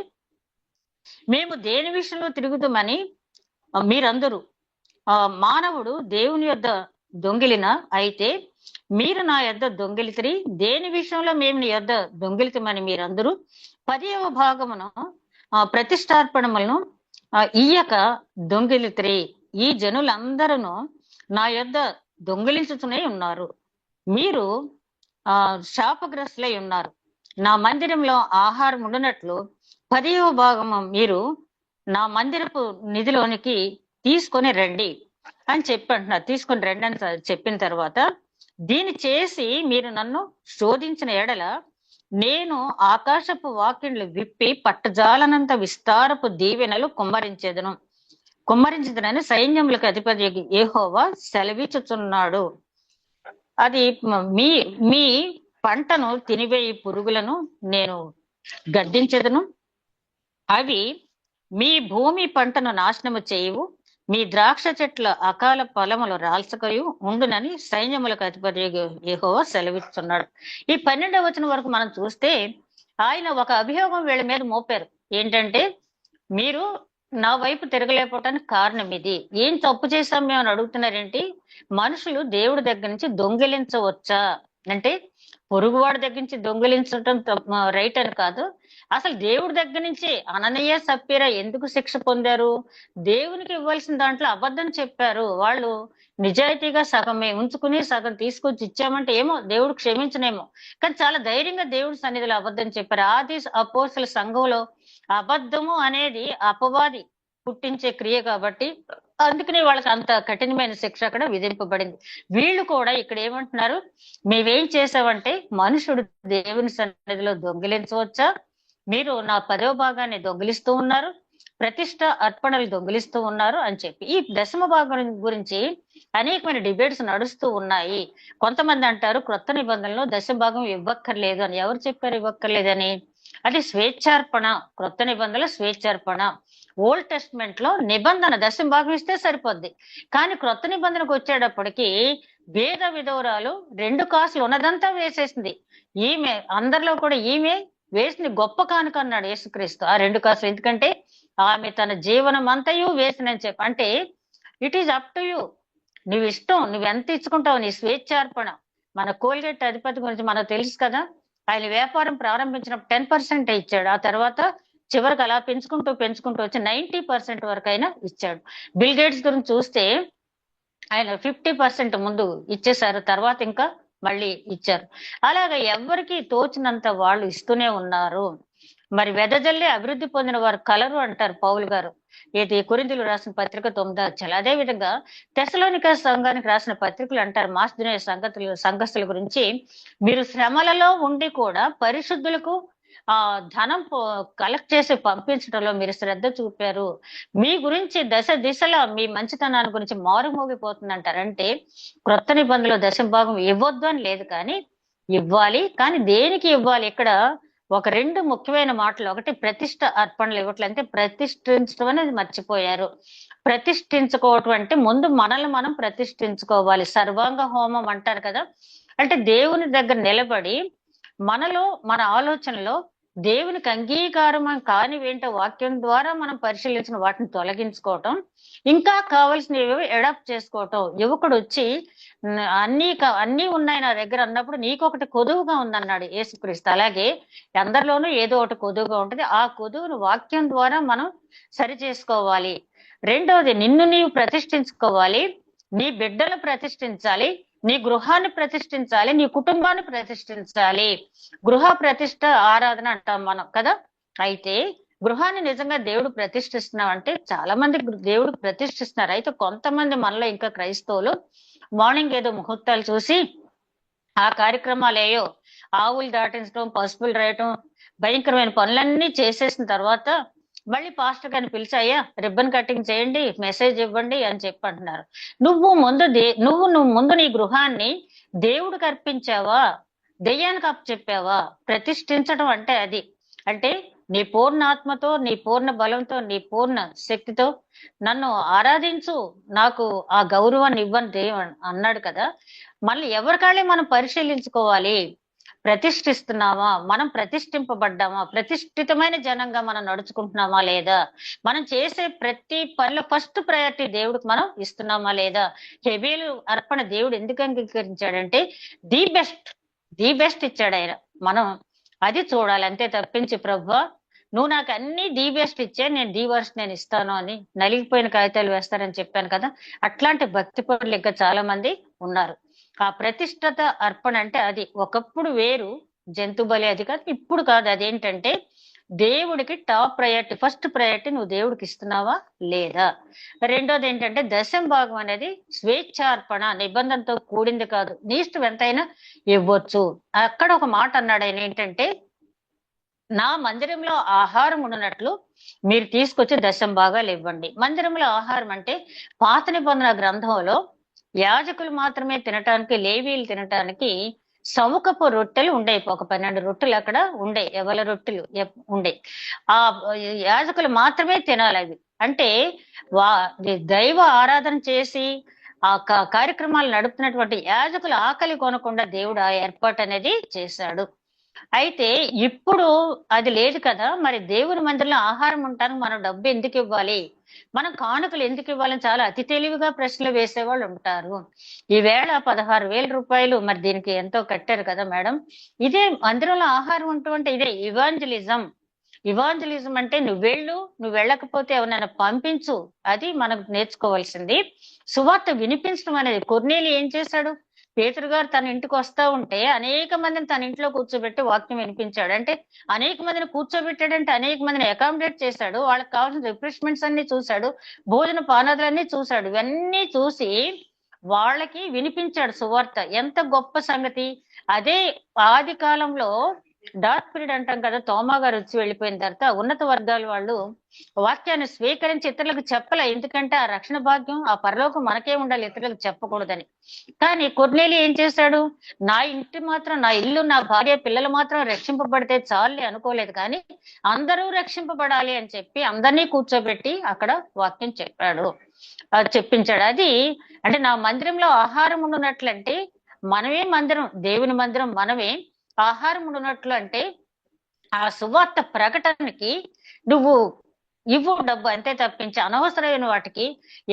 మేము దేని విషయంలో తిరుగుతామని మీరందరూ మానవుడు దేవుని యొద్ద దొంగిలిన అయితే మీరు నా యొద్ద దొంగిలితిరి, దేని విషయంలో మేము నీ యొద్ద దొంగిలితమని మీరందరూ 10వ భాగమును ప్రతిష్టార్పణములను ఇయ్యక దొంగిలితిరి. ఈ జనులందరూ నా యొద్ద దొంగిలించుతూనే ఉన్నారు, మీరు శాపగ్రస్తులై ఉన్నారు. నా మందిరంలో ఆహారం ఉండునట్లు 10వ భాగము మీరు నా మందిరపు నిధిలోనికి తీసుకొని రండి అని చెప్పి అంటున్నారు. తీసుకొని రండి అని చెప్పిన తర్వాత, దీన్ని చేసి మీరు నన్ను శోధించిన ఎడల నేను ఆకాశపు వాకిండ్లు విప్పి పట్టజాలనంత విస్తారపు దీవెనలు కుమ్మరించదనని సైన్యములకు అధిపతి యెహోవా సెలవిచ్చుచున్నాడు. అది మీ మీ పంటను తినివేయి పురుగులను నేను గద్దించెదను, అవి మీ భూమి పంటను నాశనము చేయవు, మీ ద్రాక్ష చెట్ల అకాల ఫలములు రాల్చకయు ఉండునని సైన్యములకు అధిపతి యెహోవా సెలవిస్తున్నాడు. ఈ 12వ వచనం వరకు మనం చూస్తే ఆయన ఒక అభియోగం వీళ్ళ మీద మోపారు. ఏంటంటే, మీరు నా వైపు తిరగలేకపోవటానికి కారణం ఇది. ఏం తప్పు చేశాం మేము అని అడుగుతున్నారేంటి? మనుషులు దేవుడి దగ్గర నుంచి దొంగిలించవచ్చా? అంటే పొరుగువాడి దగ్గర నుంచి దొంగిలించటం రైట్ అని కాదు. అసలు దేవుడి దగ్గర నుంచి అననీయ సప్పీరా ఎందుకు శిక్ష పొందారు? దేవునికి ఇవ్వాల్సిన దాంట్లో అబద్ధం చెప్పారు. వాళ్ళు నిజాయితీగా సగమే ఉంచుకుని సగం తీసుకొచ్చి ఇచ్చామంటే ఏమో దేవుడు క్షమించనేమో. కానీ చాలా ధైర్యంగా దేవుడి సన్నిధిలో అబద్ధం చెప్పారు. ఆది అపోస్తల సంఘంలో అబద్ధము అనేది అపవాది పుట్టించే క్రియ కాబట్టి అందుకనే వాళ్ళకి అంత కఠినమైన శిక్ష అక్కడ విధింపబడింది. వీళ్ళు కూడా ఇక్కడ ఏమంటున్నారు? మేమేం చేసామంటే మనుషుడు దేవుని సన్నిధిలో దొంగిలించవచ్చా? మీరు నా 10వ భాగాన్ని దొంగిలిస్తూ ఉన్నారు, ప్రతిష్ట అర్పణలు దొంగిలిస్తూ ఉన్నారు అని చెప్పి ఈ దశమ భాగం గురించి అనేకమైన డిబేట్స్ నడుస్తూ ఉన్నాయి. కొంతమంది అంటారు క్రొత్త నిబంధనలో దశమ భాగం ఇవ్వక్కర్లేదు అని. ఎవరు చెప్పారు ఇవ్వక్కర్లేదని? అది స్వేచ్ఛార్పణ. క్రొత్త నిబంధనలో స్వేచ్ఛార్పణ. ఓల్డ్ టెస్ట్మెంట్ లో నిబంధన దశమ భాగం ఇస్తే సరిపోద్ది. కానీ క్రొత్త నిబంధనకు వచ్చేటప్పటికి భేద విధవరాలు 2 కాసులు ఉన్నదంతా వేసేసింది. ఈమె అందరిలో కూడా ఈమె వేసింది గొప్ప కానుక అన్నాడు యేసుక్రీస్తు. ఆ 2 కాసులు ఎందుకంటే ఆమె తన జీవనం అంతయు వేసినని చెప్పి. అంటే it is up to you. నువ్వు ఇష్టం, నువ్వు ఎంత ఇచ్చుకుంటావు, నీ స్వేచ్ఛార్పణ. మన కోల్గేట్ అధిపతి గురించి మనకు తెలుసు కదా. ఆయన వ్యాపారం ప్రారంభించినప్పుడు 10% ఇచ్చాడు. ఆ తర్వాత చివరికి అలా పెంచుకుంటూ వచ్చి 90% వరకు అయినా ఇచ్చాడు. బిల్ గేట్స్ గురించి చూస్తే ఆయన 50% ముందు ఇచ్చేశారు, తర్వాత ఇంకా మళ్ళీ ఇచ్చారు. అలాగా ఎవరికి తోచినంత వాళ్ళు ఇస్తూనే ఉన్నారు. మరి వెదజల్లి అభివృద్ధి పొందిన వారు కలరు అంటారు పౌలు గారు. ఇది కొరింథీయులకు రాసిన పత్రిక 9వ అధ్యాయం. అదే విధంగా తెస్సలోనిక సంఘానికి రాసిన పత్రికలు అంటారు మాసిదోనియ సంఘస్థుల గురించి, మీరు శ్రమలలో ఉండి కూడా పరిశుద్ధులకు ధనం కలెక్ట్ చేసి పంపించడంలో మీరు శ్రద్ధ చూపారు. మీ గురించి దశ దిశలా మీ మంచితనాన్ని గురించి మారుమోగిపోతుందంటారు. అంటే క్రొత్త నిబంధనలో దశమ భాగం ఇవ్వద్దు అని లేదు, కానీ ఇవ్వాలి. కానీ దేనికి ఇవ్వాలి? ఇక్కడ ఒక 2 ముఖ్యమైన మాటలు. ఒకటి ప్రతిష్ట అర్పణలు ఇవ్వట్లేదు, అంటే ప్రతిష్ఠించడం అనేది మర్చిపోయారు. ప్రతిష్ఠించుకోవటం అంటే ముందు మనల్ని మనం ప్రతిష్ఠించుకోవాలి. సర్వాంగ హోమం అంటారు కదా. అంటే దేవుని దగ్గర నిలబడి మనలో మన ఆలోచనలో దేవునికి అంగీకారం కానివేంటో వాక్యం ద్వారా మనం పరిశీలించిన వాటిని తొలగించుకోవటం, ఇంకా కావాల్సినవి అడాప్ట్ చేసుకోవటం. యువకుడు వచ్చి అన్ని ఉన్నాయి నా దగ్గర అన్నప్పుడు నీకొకటి కొదువుగా ఉందన్నాడు యేసుక్రీస్తు. అలాగే అందరిలోనూ ఏదో ఒకటి కొదువుగా ఉంటుంది. ఆ కొదువును వాక్యం ద్వారా మనం సరి చేసుకోవాలి. రెండవది, నిన్ను నీవు ప్రతిష్ఠించుకోవాలి, నీ బిడ్డలు ప్రతిష్ఠించాలి, నీ గృహాన్ని ప్రతిష్ఠించాలి, నీ కుటుంబాన్ని ప్రతిష్ఠించాలి. గృహ ప్రతిష్ట ఆరాధన అంటాం మనం కదా. అయితే గృహాన్ని నిజంగా దేవుడు ప్రతిష్ఠిస్తున్నాం అంటే చాలా మంది దేవుడు ప్రతిష్ఠిస్తున్నారు. అయితే కొంతమంది మనలో ఇంకా క్రైస్తవులు మార్నింగ్ ఏదో ముహూర్తాలు చూసి ఆ కార్యక్రమాలు ఏయో ఆవులు దాటించడం, పసుపులు రాయటం, భయంకరమైన పనులన్నీ చేసేసిన తర్వాత మళ్ళీ పాస్టర్ గారిని పిలిచి అయ్యా రిబ్బన్ కటింగ్ చేయండి, మెసేజ్ ఇవ్వండి అని చెప్పి అంటున్నారు. నువ్వు ముందు నీ గృహాన్ని దేవుడికి అర్పించావా, దెయ్యానికి అప్పచెప్పావా? ప్రతిష్ఠించడం అంటే అది. అంటే నీ పూర్ణ ఆత్మతో, నీ పూర్ణ బలంతో, నీ పూర్ణ శక్తితో నన్ను ఆరాధించు, నాకు ఆ గౌరవాన్ని ఇవ్వని దేవుడు అన్నాడు కదా. మళ్ళీ ఎవరికాళ్ళే మనం పరిశీలించుకోవాలి. ప్రతిష్ఠిస్తున్నామా, మనం ప్రతిష్ఠింపబడ్డామా, ప్రతిష్ఠితమైన జనంగా మనం నడుచుకుంటున్నామా లేదా, మనం చేసే ప్రతి పనిలో ఫస్ట్ ప్రయారిటీ దేవుడికి మనం ఇస్తున్నామా లేదా. హెబేలు అర్పణ దేవుడు ఎందుకు అంగీకరించాడంటే ది బెస్ట్ ఇచ్చాడు ఆయన. మనం అది చూడాలి అంతే తప్పించి ప్రభువా నువ్వు నాకు అన్ని ది బెస్ట్ ఇచ్చే, నేను ది వర్స్ట్ నేను ఇస్తాను అని నలిగిపోయిన కాగితాలు వేస్తారని చెప్పాను కదా. అట్లాంటి భక్తి పరులు ఇంకా చాలా మంది ఉన్నారు. ఆ ప్రతిష్ఠత అర్పణ అంటే అది ఒకప్పుడు వేరు, జంతు బలి అది కాదు, ఇప్పుడు కాదు. అదేంటంటే దేవుడికి టాప్ ప్రయారిటీ, ఫస్ట్ ప్రయారిటీ నువ్వు దేవుడికి ఇస్తున్నావా లేదా. రెండోది ఏంటంటే దశమ భాగం అనేది స్వేచ్ఛార్పణ, నిబంధనతో కూడింది కాదు. నీ ఇష్టం ఎంతైనా ఇవ్వచ్చు. అక్కడ ఒక మాట అన్నాడు ఆయన, ఏంటంటే నా మందిరంలో ఆహారం ఉన్నట్లు మీరు తీసుకొచ్చి దశమ భాగాలు ఇవ్వండి. మందిరంలో ఆహారం అంటే పాత నిబంధన గ్రంథంలో యాజకులు మాత్రమే తినటానికి, లేవీలు తినటానికి సముఖపు రొట్టెలు ఉండే, ఒక 12 రొట్టెలు అక్కడ ఉండే, ఎవల రొట్టెలు ఉండే. ఆ యాజకులు మాత్రమే తినాలి అవి. అంటే దైవ ఆరాధన చేసి ఆ కార్యక్రమాలు నడుపుతున్నటువంటి యాజకులు ఆకలి కొనకుండా దేవుడు ఆ ఏర్పాటు అనేది చేశాడు. అయితే ఇప్పుడు అది లేదు కదా, మరి దేవుని మందిరంలో ఆహారం ఉండటానికి మనం డబ్బు ఎందుకు ఇవ్వాలి, మనం కానుకలు ఎందుకు ఇవ్వాలని చాలా అతి తెలివిగా ప్రశ్నలు వేసేవాళ్ళు ఉంటారు. ఈవేళ 16,000 రూపాయలు మరి దీనికి ఎంతో కట్టారు కదా మేడం. ఇదే మందిరంలో ఆహారం ఉంటుంది, ఇదే ఇవాంజలిజం. ఇవాంజలిజం అంటే నువ్వు వెళ్ళకపోతే ఎవరైనా పంపించు, అది మనకు నేర్చుకోవాల్సింది. సువార్త వినిపించడం అనేది. కొర్నేలి ఏం చేశాడు? పేతురు గారు తన ఇంటికి వస్తా ఉంటే అనేక మందిని తన ఇంట్లో కూర్చోబెట్టి వాక్యం వినిపించాడు. అంటే అనేక మందిని కూర్చోబెట్టాడంటే అనేక మందిని అకామిడేట్ చేశాడు, వాళ్ళకి కావాల్సిన రిఫ్రెష్మెంట్స్ అన్ని చూశాడు, భోజన పానాదులన్నీ చూశాడు. ఇవన్నీ చూసి వాళ్ళకి వినిపించాడు సువార్త. ఎంత గొప్ప సంగతి! అదే ఆది కాలంలో డార్క్ పీరియడ్ అంటాం కదా, తోమా గారు వచ్చి వెళ్ళిపోయిన తర్వాత ఉన్నత వర్గాల వాళ్ళు వాక్యాన్ని స్వీకరించి ఇతరులకు చెప్పలే. ఎందుకంటే ఆ రక్షణ భాగ్యం, ఆ పరలోకం మనకే ఉండాలి, ఇతరులకు చెప్పకూడదని. కానీ కొర్నేలి ఏం చేశాడు? నా ఇంటి మాత్రం, నా ఇల్లు, నా భార్య, పిల్లలు మాత్రం రక్షింపబడితే చాలే అనుకోలేదు, కానీ అందరూ రక్షింపబడాలి అని చెప్పి అందరినీ కూర్చోబెట్టి అక్కడ వాక్యం చెప్పాడు, చెప్పించాడు. అది అంటే నా మందిరంలో ఆహారం ఉండునట్లంటే మనమే మందిరం, దేవుని మందిరం మనమే. ఆహారం ఉండునట్లు అంటే ఆ సువార్త ప్రకటనకి నువ్వు ఇవ్వు డబ్బు అంతే తప్పించి అనవసరమైన వాటికి,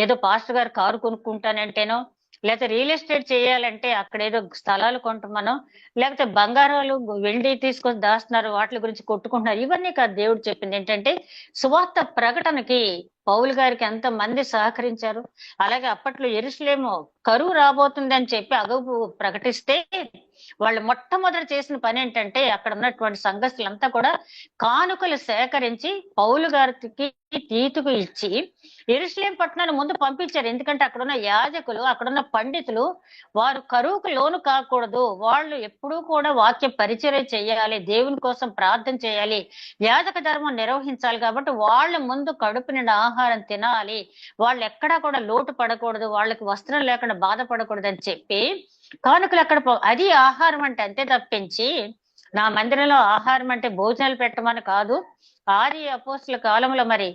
ఏదో పాస్టర్ గారు కారు కొనుక్కుంటానంటేనో, లేకపోతే రియల్ ఎస్టేట్ చేయాలంటే అక్కడ ఏదో స్థలాలు కొంటామనో, లేకపోతే బంగారాలు వెండి తీసుకొని దాస్తున్నారు వాటి గురించి కొట్టుకుంటున్నారు, ఇవన్నీ కాదు దేవుడు చెప్పింది. ఏంటంటే సువార్త ప్రకటనకి పౌలు గారికి ఎంత మంది సహకరించారు. అలాగే అప్పట్లో యెరూషలేము కరువు రాబోతుంది అని చెప్పి అగవు ప్రకటిస్తే వాళ్ళు మొట్టమొదటి చేసిన పని ఏంటంటే అక్కడ ఉన్నటువంటి సంఘస్థులంతా కూడా కానుకలు సేకరించి పౌలు గారికి, తీతుకు ఇచ్చి యెరూషలేం పట్టణాన్ని ముందు పంపించారు. ఎందుకంటే అక్కడున్న యాజకులు, అక్కడున్న పండితులు వారు కరువుకు లోను కాకూడదు, వాళ్ళు ఎప్పుడూ కూడా వాక్య పరిచర్య చేయాలి, దేవుని కోసం ప్రార్థన చేయాలి, యాజక ధర్మం నిర్వహించాలి. కాబట్టి వాళ్ళ ముందు కడుపు నిండా ఆహారం తినాలి, వాళ్ళు ఎక్కడా కూడా లోటు పడకూడదు, వాళ్ళకి వస్త్రం లేకుండా బాధపడకూడదు అని చెప్పి కానుకలు అక్కడ అది ఆహారం అంటే అంతే తప్పించి నా మందిరంలో ఆహారం అంటే భోజనాలు పెట్టమని కాదు. ఆది అపోస్తుల కాలంలో మరి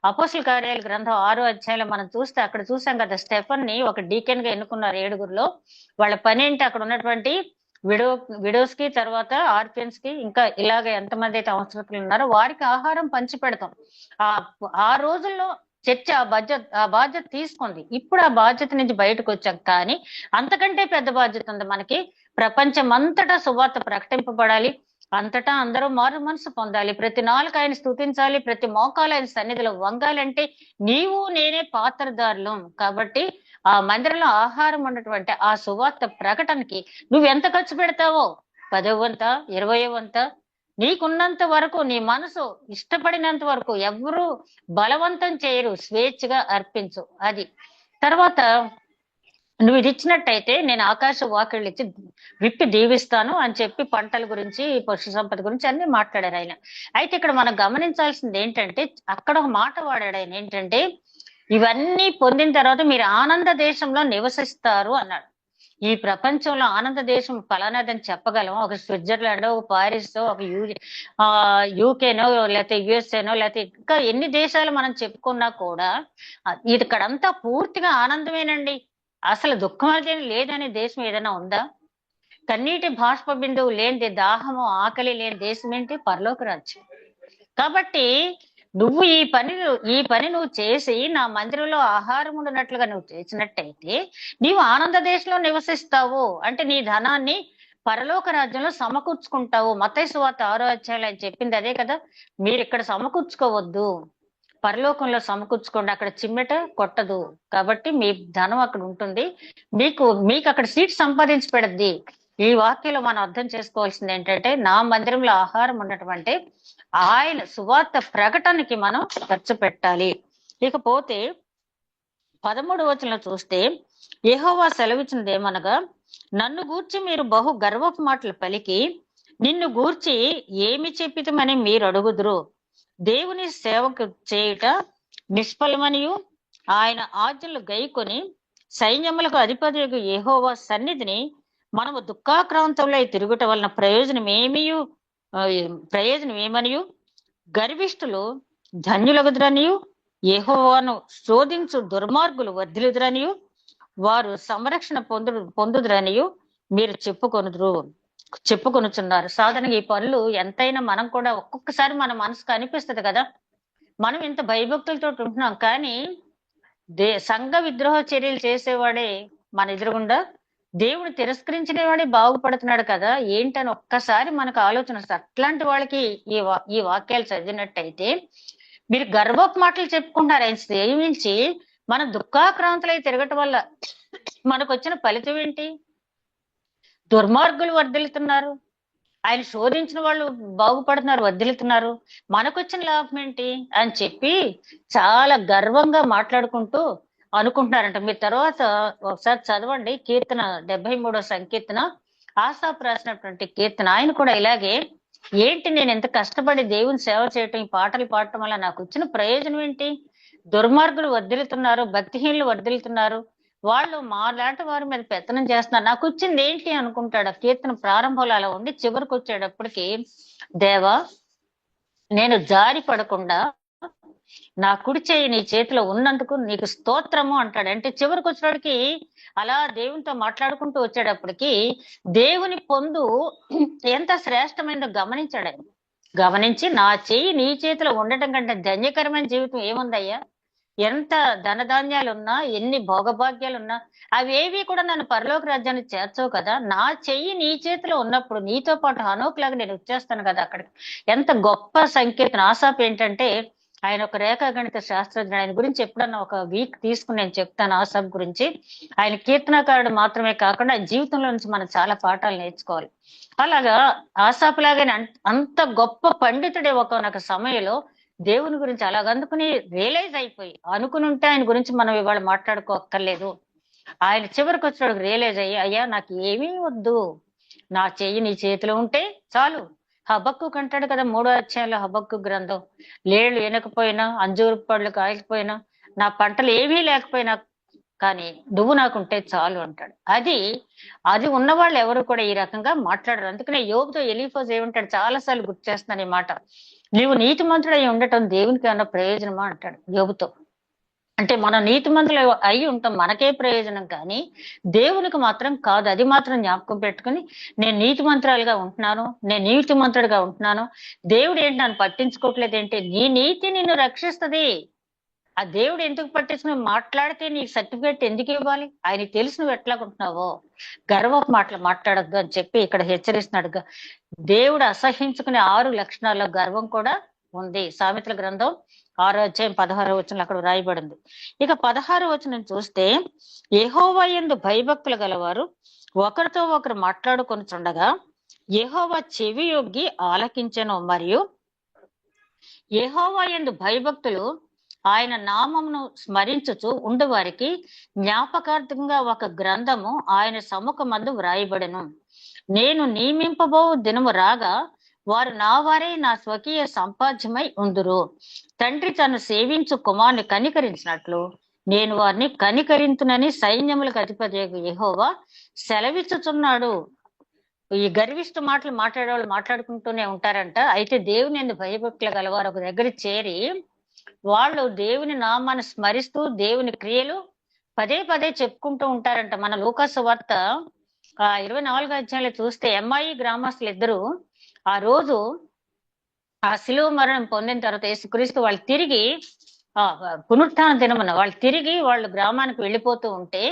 అపోస్తుల కార్యాల గ్రంథం 6వ అధ్యాయంలో మనం చూస్తే అక్కడ చూసాం కదా, స్టెఫన్ ని ఒక డీకెన్ గా ఎన్నుకున్నారు 7గురిలో. వాళ్ళ పని ఏంటి? అక్కడ ఉన్నటువంటి విడోస్ కి, తర్వాత ఆర్ఫియన్స్ కి, ఇంకా ఇలాగ ఎంతమంది అయితే అవసరతలు ఉన్నారో వారికి ఆహారం పంచి పెడతాం. ఆ ఆ రోజుల్లో చర్చ ఆ బాధ్యత తీసుకుంది. ఇప్పుడు ఆ బాధ్యత నుంచి బయటకు వచ్చాం, కానీ అంతకంటే పెద్ద బాధ్యత ఉంది మనకి. ప్రపంచం అంతటా సువార్త ప్రకటింపబడాలి, అంతటా అందరూ మారు మనసు పొందాలి, ప్రతి నాలుక ఆయన స్తుతించాలి, ప్రతి మోకాలు ఆయన సన్నిధిలో వంగాలంటే నీవు నేనే పాత్రదారులం. కాబట్టి ఆ మందిరంలో ఆహారం ఉన్నటువంటి ఆ సువార్త ప్రకటనకి నువ్వు ఎంత ఖర్చు పెడతావో, 10వ వంత, 20వ వంత, నీకున్నంత వరకు, నీ మనసు ఇష్టపడినంత వరకు, ఎవరు బలవంతం చేయరు, స్వేచ్ఛగా అర్పించు. అది తర్వాత నువ్వు ఇది ఇచ్చినట్టయితే నేను ఆకాశ వాకిళ్ళు ఇచ్చి విప్పి దీవిస్తాను అని చెప్పి పంటల గురించి, పశు సంపద గురించి అన్ని మాట్లాడారు ఆయన. అయితే ఇక్కడ మనం గమనించాల్సింది ఏంటంటే అక్కడ ఒక మాట వాడాడు ఆయన, ఏంటంటే ఇవన్నీ పొందిన తర్వాత మీరు ఆనంద దేశంలో నివసిస్తారు అన్నాడు. ఈ ప్రపంచంలో ఆనంద దేశం ఫలానాదని చెప్పగలం. ఒక స్విట్జర్లాండ్, ఒక పారిస్, ఒక యూకేనో, లేకపోతే యుఎస్ఏనో, లేకపోతే ఇంకా ఎన్ని దేశాలు మనం చెప్పుకున్నా కూడా ఇక్కడంతా పూర్తిగా ఆనందమేనండి. అసలు దుఃఖం అనేది లేదనే దేశం ఏదైనా ఉందా? కన్నీటి బాష్ప బిందువు లేనిది, దాహము ఆకలి లేని దేశం ఏంటి? పరలోక రాజ్యం. కాబట్టి నువ్వు ఈ పని నువ్వు చేసి నా మందిరంలో ఆహారం ఉన్నట్లుగా నువ్వు చేసినట్టయితే నీవు ఆనంద దేశంలో నివసిస్తావు. అంటే నీ ధనాన్ని పరలోక రాజ్యంలో సమకూర్చుకుంటావు. మత్తయి సువార్త 6వ అధ్యాయంలో ఆయన చెప్పింది అదే కదా, మీరు ఇక్కడ సమకూర్చుకోవద్దు, పరలోకంలో సమకూర్చుకోండి, అక్కడ చిమ్మెట కొట్టదు. కాబట్టి మీ ధనం అక్కడ ఉంటుంది, మీకు అక్కడ సీట్ సంపాదించి పెడద్ది. ఈ వాక్యంలో మనం అర్థం చేసుకోవాల్సింది ఏంటంటే నా మందిరంలో ఆహారం ఉన్నటువంటి ఆయన సువార్త ప్రకటనకి మనం ఖర్చు పెట్టాలి. ఇకపోతే 13వ వచనంలో చూస్తే యెహోవా సెలవిచ్చినది ఏమనగా, నన్ను గూర్చి మీరు బహు గర్వపు మాటలు పలికి నిన్ను గూర్చి ఏమి చెప్పితమని మీరు అడుగుదురు. దేవుని సేవకు చేయుట నిష్ఫలమనియు ఆయన ఆజ్ఞలు గైకొని సైన్యములకు అధిపతియగు యెహోవా సన్నిధిని మనము దుఃఖాక్రాంతంలో తిరుగుట వలన ప్రయోజనం ఏమనియు గర్విష్ఠులు ధన్యులగుదురనియు యెహోవాను శోధించు దుర్మార్గులు వర్ధిల్లుదురనియు వారు సంరక్షణ పొందుదురనియు మీరు చెప్పుకొనుదురు. చెప్పుకొనుచున్నారు. సాధారణంగా ఈ పనులు ఎంతైనా మనం కూడా ఒక్కొక్కసారి మన మనసుకు అనిపిస్తది కదా, మనం ఇంత భయభక్తులతో ఉంటున్నాం కానీ సంఘ విద్రోహ చర్యలు చేసేవాడే మన ఎదురుగుండా దేవుడు తిరస్కరించిన వాడే బాగుపడుతున్నాడు కదా ఏంటని ఒక్కసారి మనకు ఆలోచన వస్తుంది. అట్లాంటి వాళ్ళకి ఈ వాక్యాలు చదివినట్టయితే మీరు గర్వపు మాటలు చెప్పుకుంటారు. ఆయన సేవించి మన దుఃఖాక్రాంతులై తిరగటం వల్ల మనకు వచ్చిన ఫలితం ఏంటి? దుర్మార్గులు వర్ధిల్లుతున్నారు, ఆయన శోధించిన వాళ్ళు బాగుపడుతున్నారు, వర్ధిల్లుతున్నారు, మనకొచ్చిన లాభం ఏంటి అని చెప్పి చాలా గర్వంగా మాట్లాడుకుంటూ అనుకుంటున్నారంట. మీరు తర్వాత ఒకసారి చదవండి కీర్తన 73వ సంకీర్తన, ఆసాపు రాసినటువంటి కీర్తన. ఆయన కూడా ఇలాగే, ఏంటి నేను ఎంత కష్టపడి దేవుని సేవ చేయటం, ఈ పాటలు పాడటం వల్ల నాకు వచ్చిన ప్రయోజనం ఏంటి? దుర్మార్గులు వర్ధిల్లుతున్నారు, భక్తిహీనులు వర్ధిల్లుతున్నారు, వాళ్ళు మాలాంటి వారి మీద పెత్తనం చేస్తున్నారు, నాకు వచ్చింది ఏంటి అనుకుంటాడు. ఆ కీర్తన ప్రారంభంలో అలా ఉండి చివరికి వచ్చేటప్పటికి, దేవా నేను జారి పడకుండా నా కుడి చేయి నీ చేతిలో ఉన్నందుకు నీకు స్తోత్రము అంటాడు. అంటే చివరికి వచ్చేటప్పటికి అలా దేవునితో మాట్లాడుకుంటూ వచ్చేటప్పటికి దేవుని పొందు ఎంత శ్రేష్టమైనదో గమనించాడు ఆయన. గమనించి నా చెయ్యి నీ చేతిలో ఉండటం కంటే ధన్యకరమైన జీవితం ఏముందయ్యా? ఎంత ధనధాన్యాలున్నా, ఎన్ని భోగభాగ్యాలున్నా అవేవి కూడా నన్ను పరలోక రాజ్యాన్ని చేర్చవు కదా. నా చెయ్యి నీ చేతిలో ఉన్నప్పుడు నీతో పాటు హనోకులాగా నేను వచ్చేస్తాను కదా అక్కడికి. ఎంత గొప్ప సంకీర్తన. ఆసాపు ఏంటంటే ఆయన ఒక రేఖాగణిత శాస్త్రజ్ఞుడు. ఆయన గురించి ఎప్పుడన్నా ఒక వీక్ తీసుకుని నేను చెప్తాను ఆసాపు గురించి. ఆయన కీర్తనకారుడు మాత్రమే కాకుండా ఆయన జీవితంలో నుంచి మనం చాలా పాఠాలు నేర్చుకోవాలి. అలాగా ఆసాపు లాగానే అంత గొప్ప పండితుడే ఒకనొక సమయంలో దేవుని గురించి అలాగ అందుకుని రియలైజ్ అయిపోయి, అనుకుని ఉంటే ఆయన గురించి మనం ఇవాళ మాట్లాడుకోక్కర్లేదు. ఆయన చివరికి వచ్చినప్పుడు రియలైజ్ అయ్యి, అయ్యా నాకు ఏమీ వద్దు, నా చెయ్యి నీ చేతిలో ఉంటే చాలు. హబక్కు కంటాడు కదా 3వ అధ్యాయంలో, హబక్కు గ్రంథం, లేళ్లు వినకపోయినా, అంజూరు పళ్ళు కాయకపోయినా, నా పంటలు ఏమీ లేకపోయినా కానీ నువ్వు నాకుంటే చాలు అంటాడు. అది ఉన్న వాళ్ళు ఎవరు కూడా ఈ రకంగా మాట్లాడరు. అందుకనే యోబుతో ఎలీఫజ్ ఏమంటాడు, చాలా సార్లు గుర్తు చేస్తున్నాను ఈ మాట, నీవు నీతిమంతుడై ఉండటం దేవునికి ఏమన్నా ప్రయోజనమా అంటాడు యోబుతో. అంటే మనం నీతిమంతులు అయి ఉంటాం, మనకే ప్రయోజనం కానీ దేవునికి మాత్రం కాదు. అది మాత్రం జ్ఞాపకం పెట్టుకుని, నేను నీతిమంతురాలుగా ఉంటున్నాను, నేను నీతిమంతుడిగా ఉంటున్నాను, దేవుడు ఏంటి నన్ను పట్టించుకోవట్లేదు ఏంటి? నీ నీతి నిన్ను రక్షిస్తుంది. ఆ దేవుడు ఎందుకు పట్టించుకుని మాట్లాడితే నీకు సర్టిఫికేట్ ఎందుకు ఇవ్వాలి? ఆయనకి తెలిసి నువ్వు ఎట్లాగుంటున్నావో. గర్వపు మాటలు మాట్లాడద్దు అని చెప్పి ఇక్కడ హెచ్చరిస్తున్నాడుగా. దేవుడు అసహించుకునే 6 లక్షణాల్లో గర్వం కూడా ఉంది. సామెతల గ్రంథం 6వ అధ్యాయం 16వ వచనంలో అక్కడ రాయబడింది. ఇక 16వ వచనం చూస్తే, యెహోవా యందు భయభక్తులు గలవారు ఒకరితో ఒకరు మాట్లాడుకొనుచుండగా యెహోవా చెవి యొగ్గి ఆలకించెను, మరియు యెహోవా యందు భయభక్తులు ఆయన నామమును స్మరించుచు ఉండు వారికి జ్ఞాపకార్థంగా ఒక గ్రంథము ఆయన సముఖమందు వ్రాయబడెను. నేను నియమింపబో దినము రాగా వారు నా వారే, నా స్వకీయ సంపాద్యమై ఉందురు. తండ్రి తను సేవించు కుమారుని కనికరించినట్లు నేను వారిని కనికరింతునని సైన్యములకు అధిపతి యెహోవా సెలవిచ్చుచున్నాడు. ఈ గర్విష్ట మాటలు మాట్లాడే వాళ్ళు మాట్లాడుకుంటూనే ఉంటారంట. అయితే దేవుని యందు భయభక్తులు గలవారు ఒక దగ్గర చేరి వాళ్ళు దేవుని నామాన్ని స్మరిస్తూ దేవుని క్రియలు పదే పదే చెప్పుకుంటూ ఉంటారంట. మన లూకాసు వార్త 24వ అధ్యాయంలో చూస్తే ఎమ్మాయి గ్రామస్తులు ఇద్దరు ఆ రోజు ఆ శిలువ మరణం పొందిన తర్వాత యేసుక్రీస్తు వాళ్ళు తిరిగి పునరుత్థాన దినమున వాళ్ళు గ్రామానికి వెళ్ళిపోతూ ఉంటే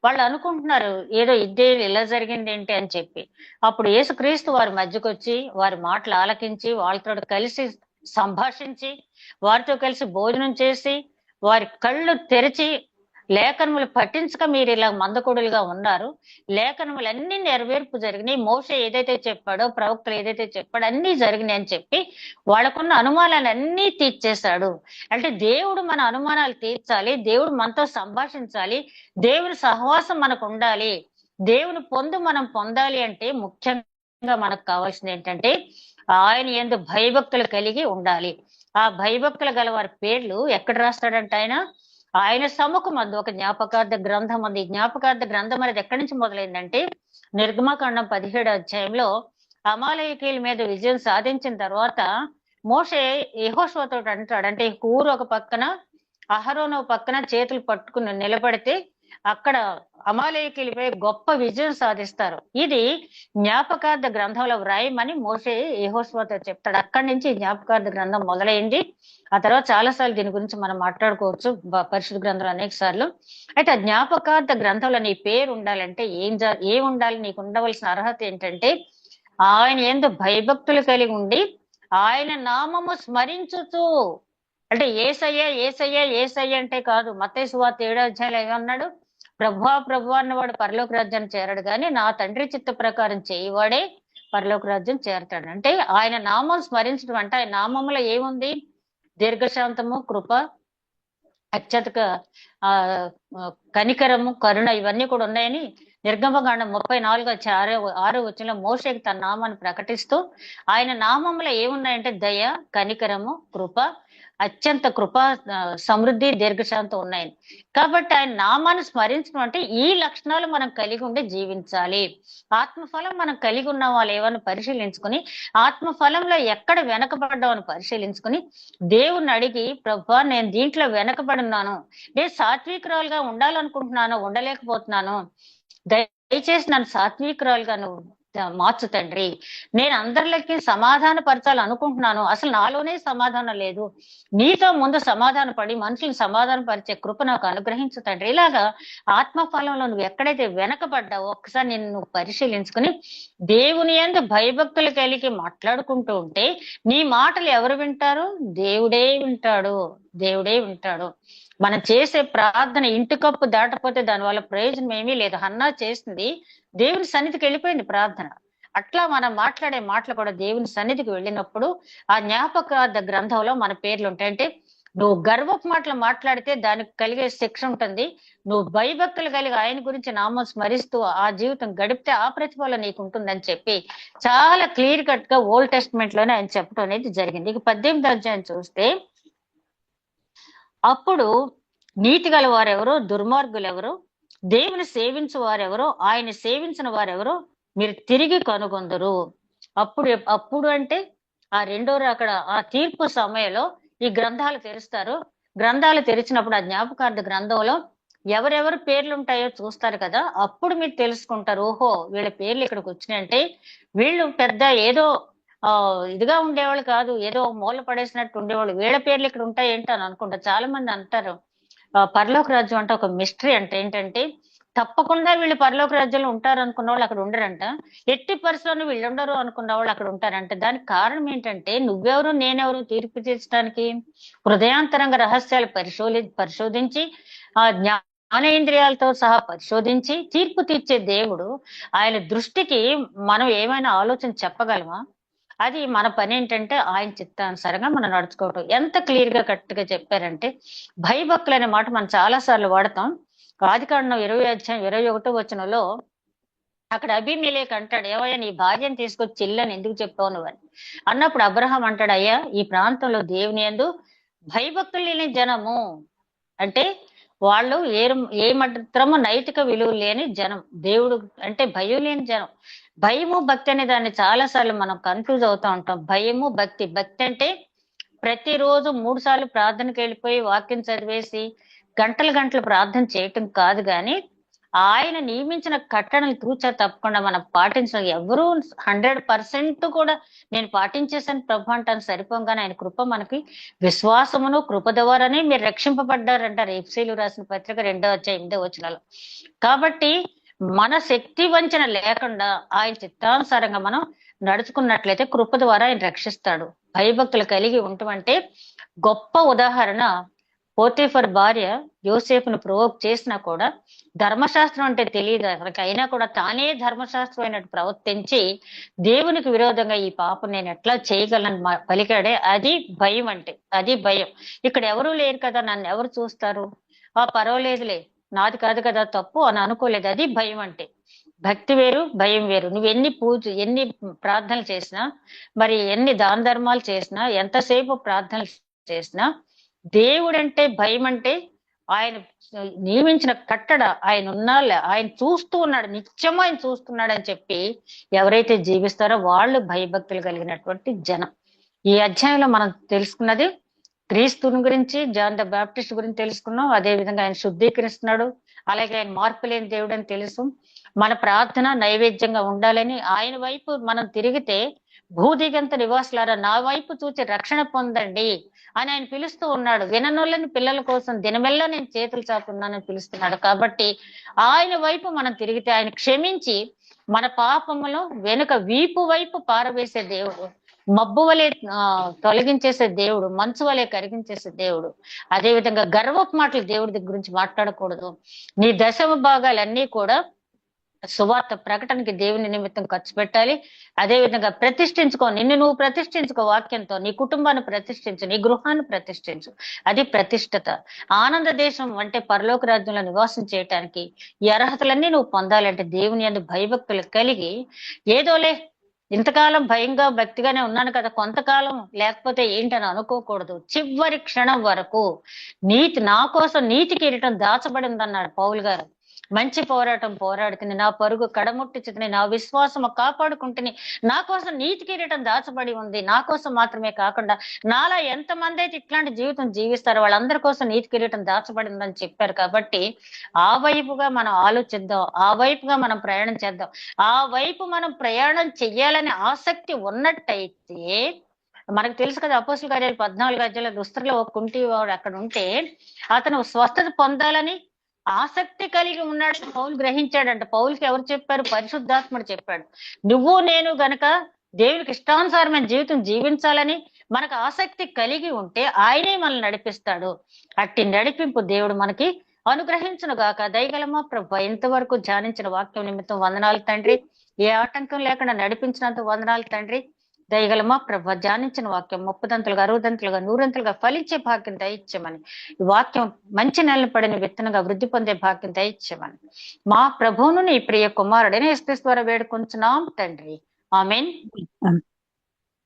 వాళ్ళు అనుకుంటున్నారు ఏదో ఇదే ఇలా జరిగింది ఏంటి అని చెప్పి. అప్పుడు యేసుక్రీస్తు వారి మధ్యకు వచ్చి వారి మాటలు ఆలకించి వాళ్ళతో కలిసి సంభాషించి వారితో కలిసి భోజనం చేసి వారి కళ్ళు తెరిచి, లేఖనములు పఠించక మీరు ఇలా మందకొడులుగా ఉన్నారు, లేఖనములన్నీ నెరవేర్పు జరిగినాయి, మోషే ఏదైతే చెప్పాడో, ప్రవక్తలు ఏదైతే చెప్పాడో అన్ని జరిగినాయి అని చెప్పి వాళ్ళకున్న అనుమానాలన్నీ తీర్చేశాడు. అంటే దేవుడు మన అనుమానాలు తీర్చాలి, దేవుడు మనతో సంభాషించాలి, దేవుని సహవాసం మనకు ఉండాలి, దేవుని పొందు మనం పొందాలి అంటే ముఖ్యంగా మనకు కావాల్సింది ఏంటంటే ఆయన యందు భయభక్తులు కలిగి ఉండాలి. ఆ భయభక్తులు గల వారి పేర్లు ఎక్కడ రాస్తాడంటే ఆయన సముఖమందు ఒక జ్ఞాపకార్థ గ్రంథం ఉంది. జ్ఞాపకార్థ గ్రంథం అనేది ఎక్కడి నుంచి మొదలైందంటే నిర్గమకాండం 17వ అధ్యాయంలో అమాలేకీయుల మీద విజయం సాధించిన తర్వాత మోషే యెహోషువతో అంటాడు, అంటే ఊరు ఒక పక్కన అహరోను ఒక పక్కన చేతులు పట్టుకుని నిలబడితే అక్కడ అమాలేకీలపై గొప్ప విజయం సాధిస్తారు. ఇది జ్ఞాపకార్థ గ్రంథంలో వ్రాయమని మోషే యెహోషువతో చెప్తాడు. అక్కడి నుంచి జ్ఞాపకార్థ గ్రంథం మొదలైంది. ఆ తర్వాత చాలా సార్లు దీని గురించి మనం మాట్లాడుకోవచ్చు పరిశుద్ధ గ్రంథంలో అనేక సార్లు. అయితే ఆ జ్ఞాపకార్థ గ్రంథంలో నీ పేరు ఉండాలంటే ఏం ఉండాలి? నీకు ఉండవలసిన అర్హత ఏంటంటే ఆయన యందు భయభక్తులు కలిగి ఉండి ఆయన నామము స్మరించుతూ, అంటే ఏసయ్య ఏసయ్య ఏసయ్య అంటే కాదు. మత్తయి సువార్త 7వ అధ్యాయంలో ఏమన్నాడు? ప్రభువా ప్రభువా అన్నవాడు పరలోక రాజ్యాన్ని చేరడు, కానీ నా తండ్రి చిత్త ప్రకారం చేయవాడే పరలోక రాజ్యం చేరతాడు. అంటే ఆయన నామం స్మరించడం అంటే ఆయన నామంలో ఏముంది? దీర్ఘశాంతము, కృప, అత్యధిక ఆ కనికరము, కరుణ, ఇవన్నీ కూడా ఉన్నాయని నిర్గమకాండం 34:6 వచనంలో మోషేకి తన నామాన్ని ప్రకటిస్తూ, ఆయన నామంలో ఏమున్నాయంటే దయ, కనికరము, కృప, అత్యంత కృప, సమృద్ధి, దీర్ఘశాంతం ఉన్నాయని. కాబట్టి ఆయన నామాన్ని స్మరించడం అంటే ఈ లక్షణాలు మనం కలిగి ఉండి జీవించాలి. ఆత్మఫలం మనం కలిగి ఉన్నామా లేవని పరిశీలించుకుని, ఆత్మఫలంలో ఎక్కడ వెనకబడ్డామని పరిశీలించుకుని దేవుణ్ణి అడిగి, ప్రభువా నేను దీంట్లో వెనకబడి ఉన్నాను, నేను సాత్వికురాలుగా ఉండాలనుకుంటున్నాను, ఉండలేకపోతున్నాను, దయచేసి నన్ను సాత్వికురాలుగా నువ్వు మార్చు తండ్రి. నేను అందరిలోకి సమాధాన పరచాలి అనుకుంటున్నాను, అసలు నాలోనే సమాధానం లేదు, నీతో ముందు సమాధాన పడి మనుషులను సమాధాన పరిచే కృప నాకు అనుగ్రహించు తండ్రి. ఇలాగా ఆత్మఫలంలో నువ్వు ఎక్కడైతే వెనకబడ్డావో ఒక్కసారి నిన్ను పరిశీలించుకుని దేవుని యందు భయభక్తులు కలిగి మాట్లాడుకుంటూ ఉంటే నీ మాటలు ఎవరు వింటారు? దేవుడే వింటాడు. దేవుడే వింటాడు. మనం చేసే ప్రార్థన ఇంటి కప్పు దాటపోతే దానివల్ల ప్రయోజనం ఏమీ లేదు. హన్నా చేసింది దేవుని సన్నిధికి వెళ్ళిపోయింది ప్రార్థన. అట్లా మనం మాట్లాడే మాటలు కూడా దేవుని సన్నిధికి వెళ్ళినప్పుడు ఆ జ్ఞాపకార్థ గ్రంథంలో మన పేర్లు ఉంటాయి. అంటే నువ్వు గర్వపు మాటలు మాట్లాడితే దానికి కలిగే శిక్ష ఉంటుంది. నువ్వు భయభక్తులు కలిగి ఆయన గురించి నామం స్మరిస్తూ ఆ జీవితం గడిపితే ఆ ప్రతిఫలం నీకు ఉంటుందని చెప్పి చాలా క్లియర్ కట్ గా ఓల్డ్ టెస్ట్మెంట్ లోనే ఆయన చెప్పడం అనేది జరిగింది. ఇక 18వ అధ్యాయం చూస్తే, అప్పుడు నీతి గల వారెవరో, దుర్మార్గులు ఎవరో, దేవుని సేవించు వారెవరో, ఆయన సేవించిన వారెవరో మీరు తిరిగి కనుగొందరు. అప్పుడు అంటే ఆ అక్కడ ఆ తీర్పు సమయంలో ఈ గ్రంథాలు తెరుస్తారు. గ్రంథాలు తెరిచినప్పుడు ఆ జ్ఞాపకార్థ గ్రంథంలో ఎవరెవరు పేర్లు ఉంటాయో చూస్తారు కదా. అప్పుడు మీరు తెలుసుకుంటారు, ఓహో వీళ్ళ పేర్లు ఇక్కడికి వచ్చినాయంటే వీళ్ళు పెద్ద ఏదో ఇదిగా ఉండేవాళ్ళు కాదు, ఏదో మూల పడేసినట్టు ఉండేవాళ్ళు, వీళ్ళ పేర్లు ఇక్కడ ఉంటాయి ఏంటి అని అనుకుంటారు. చాలా మంది అంటారు పరలోక రాజ్యం అంటే ఒక మిస్టరీ. అంటే ఏంటంటే తప్పకుండా వీళ్ళు పరలోక రాజ్యంలో ఉంటారు అనుకున్న వాళ్ళు అక్కడ ఉండరంట, ఎట్టి పరిస్థితుల్లో వీళ్ళు ఉండరు అనుకున్న వాళ్ళు అక్కడ ఉంటారంట. దానికి కారణం ఏంటంటే నువ్వెవరు నేనెవరు తీర్పు తీర్చడానికి? హృదయాంతరంగ రహస్యాలు పరిశోధించి ఆ జ్ఞానేంద్రియాలతో సహా పరిశోధించి తీర్పు తీర్చే దేవుడు. ఆయన దృష్టికి మనం ఏమైనా ఆలోచన చెప్పగలమా? అది మన పని ఏంటంటే ఆయన చిత్తానుసారంగా మనం నడుచుకోవటం. ఎంత క్లియర్ గా కరెక్ట్ గా చెప్పారంటే భయభక్తులు అనే మాట మనం చాలా సార్లు వాడతాం. ఆదికాండం 20వ అధ్యాయం 21వ వచనంలో అక్కడ అబీమెలెకు అంటాడు, ఏమయ్యా నీ భార్యను తీసుకొచ్చి చెల్లని ఎందుకు చెప్పావు నువ్వు అని అన్నప్పుడు అబ్రహాం అంటాడు, అయ్యా ఈ ప్రాంతంలో దేవుని యందు భయభక్తులు లేని జనము, అంటే వాళ్ళు ఏ మాత్రము నైతిక విలువ లేని జనం. దేవుడు అంటే భయం లేని జనం. భయము భక్తి అనే దాన్ని చాలా సార్లు మనం కన్ఫ్యూజ్ అవుతా ఉంటాం. భయము భక్తి. భక్తి అంటే ప్రతిరోజు 3 సార్లు ప్రార్థనకి వెళ్ళిపోయి వాక్యం చదివేసి గంటలు గంటలు ప్రార్థన చేయటం కాదు, కానీ ఆయన నియమించిన కట్టడలు తూచా తప్పకుండా మనం పాటించడం. ఎవరు 100% కూడా నేను పాటించేసాను ప్రభు అంటాను సరిపోగానే ఆయన కృప మనకి విశ్వాసమును కృప ద్వారానే మీరు రక్షింపబడ్డారంటారు ఎఫెసీయులకు రాసిన పత్రిక 2వ అధ్యాయం 8వ వచనాలు. కాబట్టి మన శక్తి వంచన లేకుండా ఆయన చిత్తానుసారంగా మనం నడుచుకున్నట్లయితే కృప ద్వారా ఆయన రక్షిస్తాడు. భయభక్తులు కలిగి ఉండటం గొప్ప ఉదాహరణ పోతీఫర్ భార్య యోసేపును ప్రవోక్ చేసినా కూడా ధర్మశాస్త్రం అంటే తెలియదు అతనికి, అయినా కూడా తానే ధర్మశాస్త్రం అయినట్టు ప్రవర్తించి దేవునికి విరోధంగా ఈ పాపం నేను ఎట్లా చేయగలను పలికాడే. అది భయం. అంటే అది భయం. ఇక్కడ ఎవరూ లేరు కదా, నన్ను ఎవరు చూస్తారు, పర్వాలేదులే నాది కాదు కదా తప్పు అని అనుకోలేదు. అది భయం. అంటే భక్తి వేరు, భయం వేరు. నువ్వు ఎన్ని ప్రార్థనలు చేసినా, మరి ఎన్ని దాన ధర్మాలు చేసినా, ఎంతసేపు ప్రార్థనలు చేసినా దేవుడంటే భయం అంటే ఆయన నియమించిన కట్టడ ఆయన ఆయన చూస్తూ ఉన్నాడు, నిత్యము ఆయన చూస్తున్నాడు అని చెప్పి ఎవరైతే జీవిస్తారో వాళ్ళు భయభక్తులు కలిగినటువంటి జనం. ఈ అధ్యాయంలో మనం తెలుసుకున్నది క్రీస్తుని గురించి, జాన్ ద బాప్టిస్ట్ గురించి తెలుసుకున్నాం. అదే విధంగా ఆయన శుద్ధీకరిస్తున్నాడు, అలాగే ఆయన మార్పు లేని దేవుడు అని తెలుసు. మన ప్రార్థన నైవేద్యంగా ఉండాలని ఆయన వైపు మనం తిరిగితే, భూదిగంత నివాసులారా నా వైపు చూచి రక్షణ పొందండి అని ఆయన పిలుస్తూ ఉన్నాడు. విననోళ్ళని పిల్లల కోసం దినమెల్లా నేను చేతులు చాపున్నానని పిలుస్తున్నాడు. కాబట్టి ఆయన వైపు మనం తిరిగితే ఆయన క్షమించి మన పాపములు వెనుక వీపు వైపు పారవేసే దేవుడు, మబ్బు వలె తొలగించేసే దేవుడు, మంచు వలె కరిగించేసే దేవుడు. అదే విధంగా గర్వపు మాటలు దేవుడి గురించి మాట్లాడకూడదు. నీ దశమ భాగాలన్నీ కూడా సువార్త ప్రకటనకి దేవుని నిమిత్తం ఖర్చు పెట్టాలి. అదే విధంగా ప్రతిష్ఠించుకో, నిన్ను నువ్వు ప్రతిష్ఠించుకో వాక్యంతో, నీ కుటుంబాన్ని ప్రతిష్ఠించు, నీ గృహాన్ని ప్రతిష్ఠించు. అది ప్రతిష్టత. ఆనంద దేశం అంటే పరలోక రాజ్యంలో నివాసం చేయటానికి ఈ అర్హతలన్నీ నువ్వు పొందాలంటే దేవుని యందు భయభక్తులు కలిగి, ఏదోలే ఇంతకాలం భయంగా భక్తిగానే ఉన్నాను కదా, కొంతకాలం లేకపోతే ఏంటని అనుకోకూడదు. చివరి క్షణం వరకు నా కోసం నీతి కిరీటం దాచబడింది అన్నాడు పౌలు గారు. మంచి పోరాటం పోరాడుతుంది, నా పరుగు కడముట్టించుకుని, నా విశ్వాసము కాపాడుకుంటుని, నా కోసం నీతి కిరీటం దాచబడి ఉంది. నా కోసం మాత్రమే కాకుండా నాలా ఎంతమంది అయితే ఇట్లాంటి జీవితం జీవిస్తారో వాళ్ళందరి కోసం నీతి కిరీటం దాచబడిందని చెప్పారు. కాబట్టి ఆ వైపుగా మనం ఆలోచిద్దాం, ఆ వైపుగా మనం ప్రయాణం చేద్దాం. ఆ వైపు మనం ప్రయాణం చెయ్యాలని ఆసక్తి ఉన్నట్టయితే, మనకు తెలుసు కదా అపోస్తుల కార్యాలు 14 అధ్యాయంలో దుస్తరులో ఒక కుంటి వాడు అక్కడ ఉంటే అతను స్వస్థత పొందాలని ఆసక్తి కలిగి ఉన్నాడు. పౌలు గ్రహించాడంట. పౌలుకి ఎవరు చెప్పారు? పరిశుద్ధాత్ముడు చెప్పాడు. నువ్వు నేను గనక దేవునికి ఇష్టానుసారమైన జీవితం జీవించాలని మనకు ఆసక్తి కలిగి ఉంటే ఆయనే మనల్ని నడిపిస్తాడు. అట్టి నడిపింపు దేవుడు మనకి అనుగ్రహించును గాక. దయగలమా ప్రభు, ఇంతవరకు ధ్యానించిన వాక్యం నిమిత్తం వందనాలు తండ్రి. ఏ ఆటంకం లేకుండా నడిపించినంత వందనాలు తండ్రి. దయగలమా ప్రభు, ధ్యానించిన వాక్యం 30దంతులుగా 60దంతులుగా 100ంతులుగా ఫలించే భాగ్యం దయచేయమని, ఈ వాక్యం మంచి నెలలు పడిన విత్తనగా వృద్ధి పొందే భాగ్యం దయచేయమని మా ప్రభువును నీ ప్రియ కుమారుడైన యేసు క్రీస్తు ద్వారా వేడుకొంచున్నాం తండ్రి. ఆమేన్.